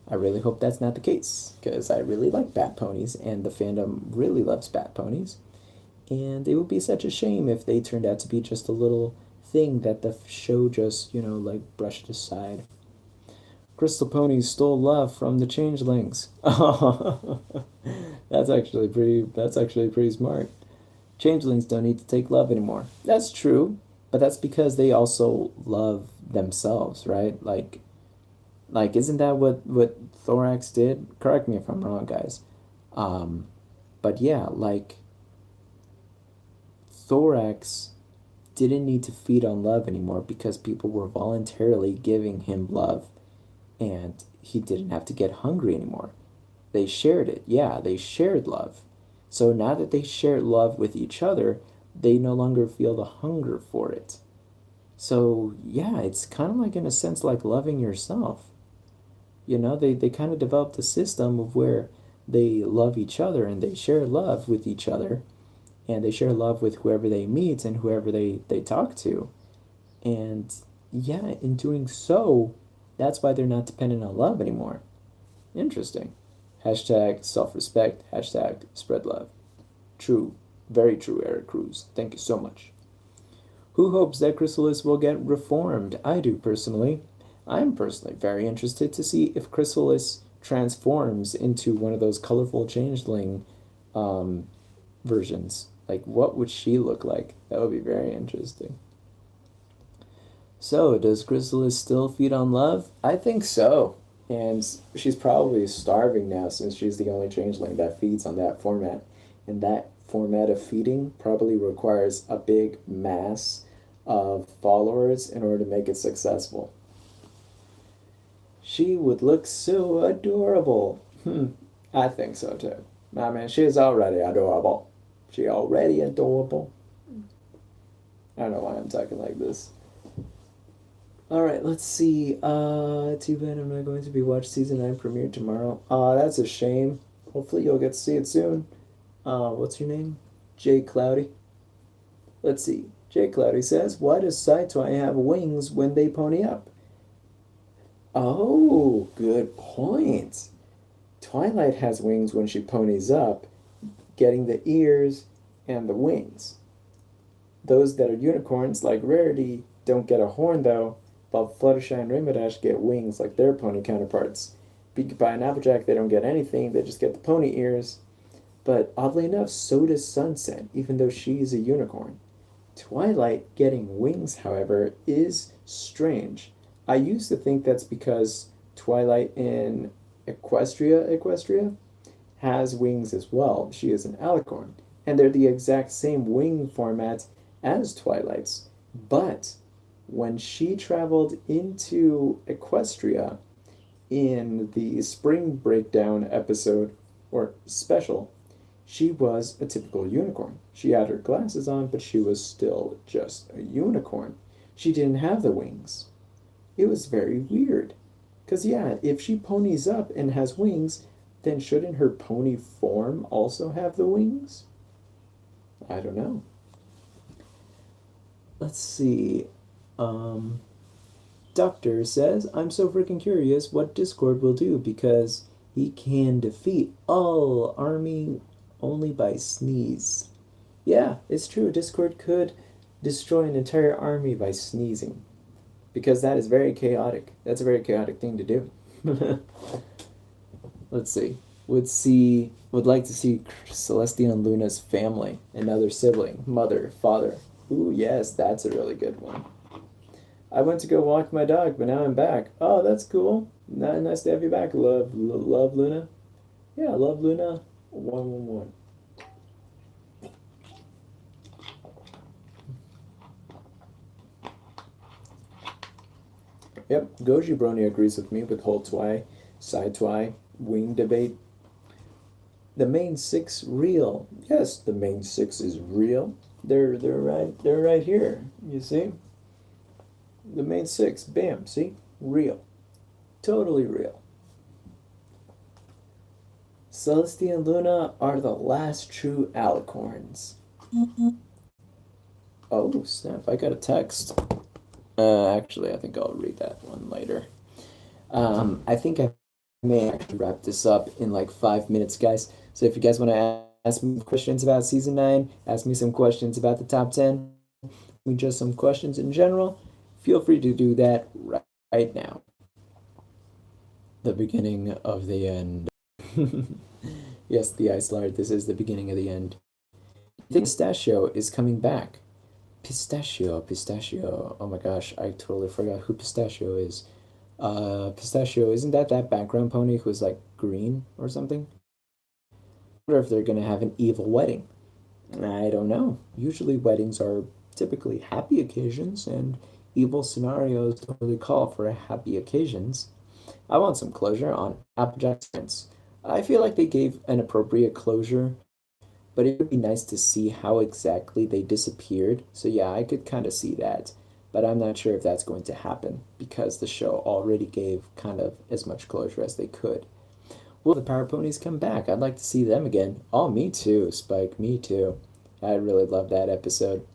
I really hope that's not the case, because I really like bat ponies, and the fandom really loves bat ponies. And it would be such a shame if they turned out to be just a little thing that the show just, like brushed aside. Crystal ponies stole love from the changelings. That's actually pretty smart. Changelings don't need to take love anymore. That's true, but that's because they also love themselves, right? Like isn't that what Thorax did? Correct me if I'm wrong, guys. Um, but yeah, like Thorax didn't need to feed on love anymore because people were voluntarily giving him love and he didn't have to get hungry anymore. They shared it. Yeah, they shared love. So now that they share love with each other, they no longer feel the hunger for it. So yeah, it's kind of like in a sense like loving yourself. They kind of developed a system of where they love each other and they share love with each other and they share love with whoever they meet and whoever they talk to. And yeah, in doing so, that's why they're not dependent on love anymore. Interesting. Hashtag self-respect, hashtag spread love. True. Very true, Eric Cruz. Thank you so much. Who hopes that Chrysalis will get reformed? I do, personally. I'm personally very interested to see if Chrysalis transforms into one of those colorful changeling um, versions. Like, what would she look like? That would be very interesting. So, does Chrysalis still feed on love? I think so. And she's probably starving now since she's the only changeling that feeds on that format. And that format of feeding probably requires a big mass of followers in order to make it successful. She would look so adorable. I think so too. I mean, she's already adorable. She already adorable. I don't know why I'm talking like this. All right, let's see. Too bad I'm not going to be watch season 9 premiere tomorrow. That's a shame. Hopefully you'll get to see it soon. What's your name? Jay Cloudy. Let's see. Jay Cloudy says, "Why does Saitoi have wings when they pony up?" Oh, good point. Twilight has wings when she ponies up, getting the ears and the wings. Those that are unicorns, like Rarity, don't get a horn though, while Fluttershy and Rainbow Dash get wings like their pony counterparts. Pinkie Pie and Applejack, they don't get anything, they just get the pony ears. But oddly enough, so does Sunset, even though she's a unicorn. Twilight getting wings, however, is strange. I used to think that's because Twilight in Equestria, has wings as well. She is an alicorn, and they're the exact same wing format as Twilight's. But when she traveled into Equestria in the Spring Breakdown episode, or special, She was a typical unicorn. She had her glasses on, but she was still just a unicorn. She didn't have the wings. It was very weird. Because, yeah, if she ponies up and has wings, then shouldn't her pony form also have the wings? I don't know. Let's see. Um, Doctor says, I'm so freaking curious what Discord will do because he can defeat all army only by sneeze. Yeah, it's true. Discord could destroy an entire army by sneezing because that is very chaotic. That's a very chaotic thing to do. Let's see. Would like to see Celestia and Luna's family, another sibling, mother, father. Ooh, yes, that's a really good one. I went to go walk my dog, but now I'm back. Oh, that's cool. Nice to have you back. Love Luna. Yeah, love Luna. 111. Yep, Goji Brony agrees with me with whole twi, side twi, wing debate. The main six real. Yes, the main six is real. They're right here. You see? The main six, bam, see? Real. Totally real. Celestia and Luna are the last true alicorns. Oh, snap, I got a text. Actually, I think I'll read that one later. I think I may actually wrap this up in like 5 minutes, guys. So if you guys want to ask me questions about season 9, ask me some questions about the top 10, just some questions in general, feel free to do that right now. The beginning of the end. Yes, the Ice Lord, this is the beginning of the end. The Pistachio is coming back. Pistachio. Oh my gosh, I totally forgot who Pistachio is. Pistachio, isn't that background pony who's like green or something? I wonder if they're gonna have an evil wedding. I don't know. Usually weddings are typically happy occasions, and evil scenarios don't really call for happy occasions. I want some closure on Applejack's parents. I feel like they gave an appropriate closure, but it would be nice to see how exactly they disappeared. So yeah, I could kind of see that, but I'm not sure if that's going to happen because the show already gave kind of as much closure as they could. Will the Power Ponies come back? I'd like to see them again. Oh, me too, Spike. Me too. I really love that episode.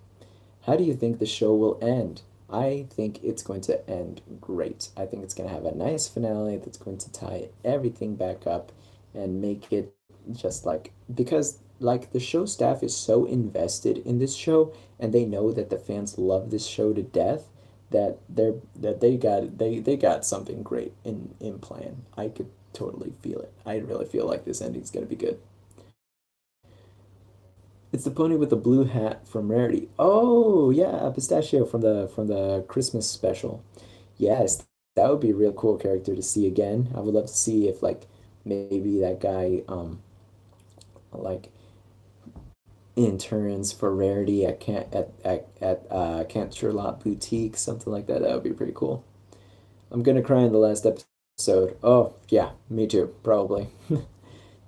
How do you think the show will end? I think it's going to end great. I think it's going to have a nice finale that's going to tie everything back up and make it just like, because like the show staff is so invested in this show and they know that the fans love this show to death that they got something great in plan. I could totally feel it. I really feel like this ending's going to be good. It's the pony with the blue hat from Rarity. Oh yeah, Pistachio from the Christmas special. Yes, that would be a real cool character to see again. I would love to see if like maybe that guy like interns for Rarity at Camp Sherlock Boutique, something like that. That would be pretty cool. I'm gonna cry in the last episode. Oh yeah, me too, probably. Do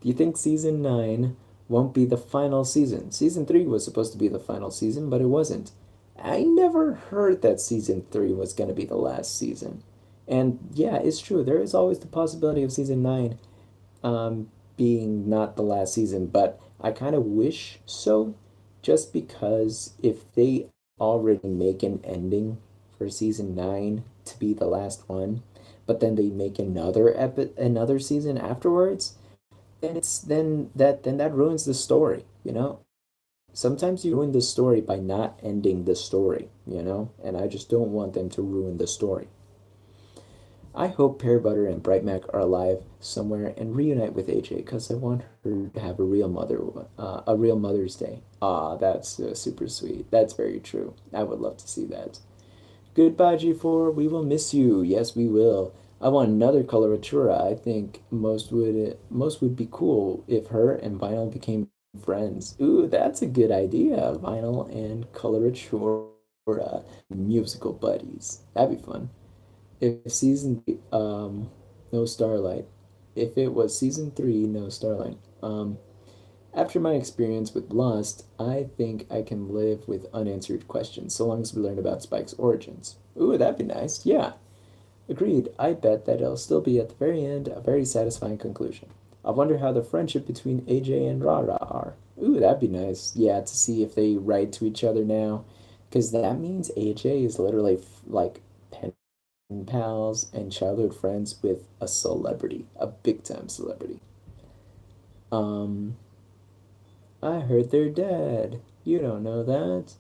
you think season 9 won't be the final season? Season 3 was supposed to be the final season, but it wasn't. I never heard that season 3 was going to be the last season. And yeah, it's true. There is always the possibility of season 9 being not the last season, but I kind of wish so, just because if they already make an ending for season 9 to be the last one, but then they make another season afterwards, then that ruins the story, you know? Sometimes you ruin the story by not ending the story, you know? And I just don't want them to ruin the story. I hope Pear Butter and Bright Mac are alive somewhere and reunite with AJ because I want her to have a real Mother's Day. Ah, that's super sweet. That's very true. I would love to see that. Goodbye, G4. We will miss you. Yes, we will. I want another coloratura. I think most would be cool if her and Vinyl became friends. Ooh, that's a good idea. Vinyl and coloratura musical buddies. That'd be fun. If season no Starlight. If it was season 3, no Starlight. After my experience with Lost, I think I can live with unanswered questions so long as we learn about Spike's origins. Ooh, that'd be nice. Yeah. Agreed. I bet that it'll still be at the very end a very satisfying conclusion. I wonder how the friendship between AJ and Rara are. Ooh, that'd be nice. Yeah, to see if they write to each other now. Because that means AJ is literally like pen pals and childhood friends with a celebrity, a big time celebrity. Um, I heard they're dead. You don't know that.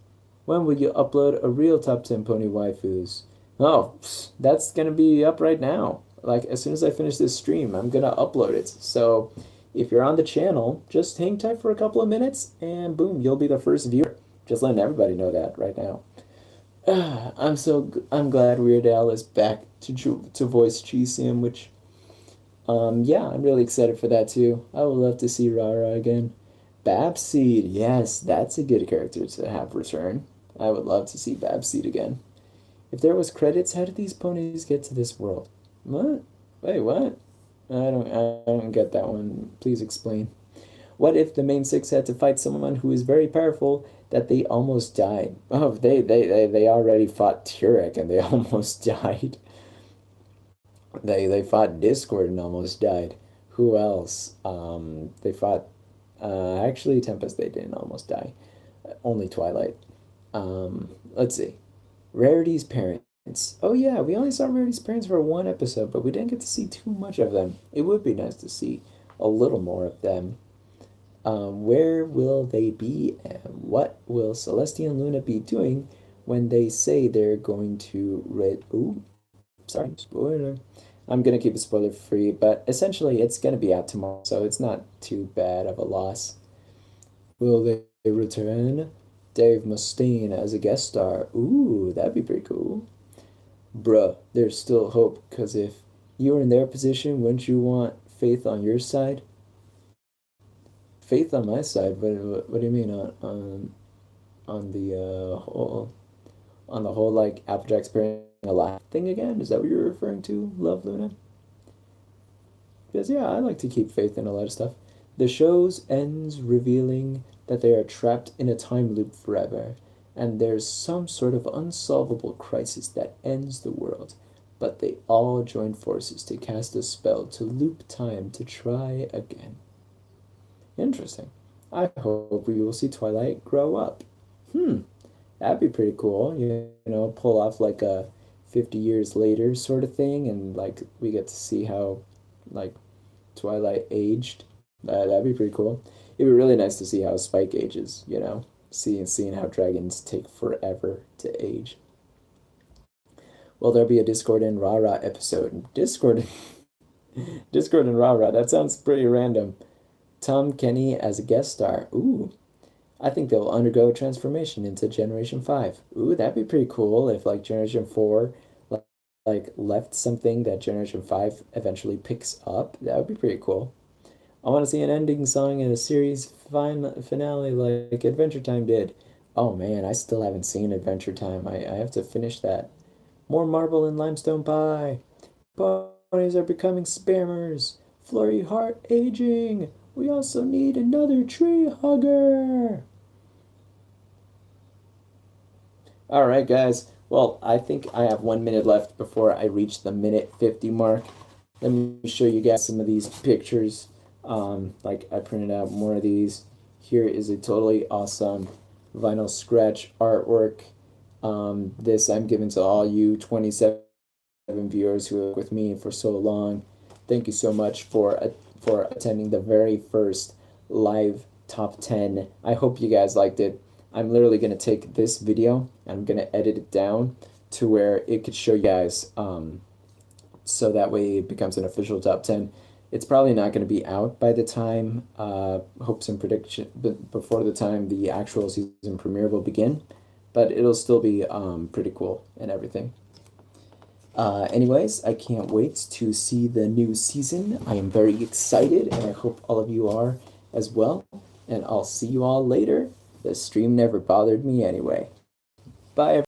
When will you upload a real top 10 pony waifus? Oh, that's gonna be up right now. Like, as soon as I finish this stream, I'm gonna upload it. So, if you're on the channel, just hang tight for a couple of minutes, and boom, you'll be the first viewer. Just letting everybody know that right now. I'm glad Weird Al is back to voice Cheese Sandwich. Yeah, I'm really excited for that too. I would love to see Rara again. Babseed, yes, that's a good character to have return. I would love to see Babseed again. If there was credits, how did these ponies get to this world? What? Wait, what? I don't get that one. Please explain. What if the main six had to fight someone who is very powerful that they almost died? Oh, they already fought Turek and they almost died. They fought Discord and almost died. Who else? They fought actually Tempest they didn't almost die. Only Twilight. Let's see. Rarity's parents. Oh yeah, we only saw Rarity's parents for one episode, but we didn't get to see too much of them. It would be nice to see a little more of them. Where will they be, and what will Celestia and Luna be doing when they say they're going to red? Ooh, sorry, spoiler. I'm gonna keep it spoiler free, but essentially it's gonna be out tomorrow, so it's not too bad of a loss. Will they return Dave Mustaine as a guest star? Ooh, that'd be pretty cool. Bruh, there's still hope, because if you were in their position, wouldn't you want Faith on your side? Faith on my side? What do you mean on the whole like Applejack's parent alive thing again? Is that what you're referring to, Love Luna? Because yeah, I like to keep faith in a lot of stuff. The show's ends revealing that they are trapped in a time loop forever, and there's some sort of unsolvable crisis that ends the world. But they all join forces to cast a spell to loop time to try again. Interesting. I hope we will see Twilight grow up. That'd be pretty cool. You know, pull off like a 50 years later sort of thing, and like we get to see how like Twilight aged. That'd be pretty cool. It'd be really nice to see how Spike ages, you know, seeing how dragons take forever to age. Will there be a Discord and Rara episode? Discord and Rara. That sounds pretty random. Tom Kenny as a guest star. Ooh, I think they'll undergo a transformation into Generation 5. Ooh, that'd be pretty cool if like Generation 4 like left something that Generation 5 eventually picks up. That would be pretty cool. I want to see an ending song in a series finale like Adventure Time did. Oh man, I still haven't seen Adventure Time. I have to finish that. More marble and limestone pie. Ponies are becoming spammers. Flurry heart aging. We also need another tree hugger. Alright, guys. Well, I think I have 1 minute left before I reach the minute 50 mark. Let me show you guys some of these pictures. Like I printed out more of these. Here is a totally awesome vinyl scratch artwork. This I'm giving to all you 27 viewers who are with me for so long. Thank you so much for attending the very first live top 10. I hope you guys liked it. I'm literally going to take this video and I'm going to edit it down to where it could show you guys so that way it becomes an official top 10. It's probably not going to be out by the time hopes and prediction before the time the actual season premiere will begin, but it'll still be pretty cool and everything. Anyways, I can't wait to see the new season. I am very excited, and I hope all of you are as well. And I'll see you all later. The stream never bothered me anyway. Bye, everyone.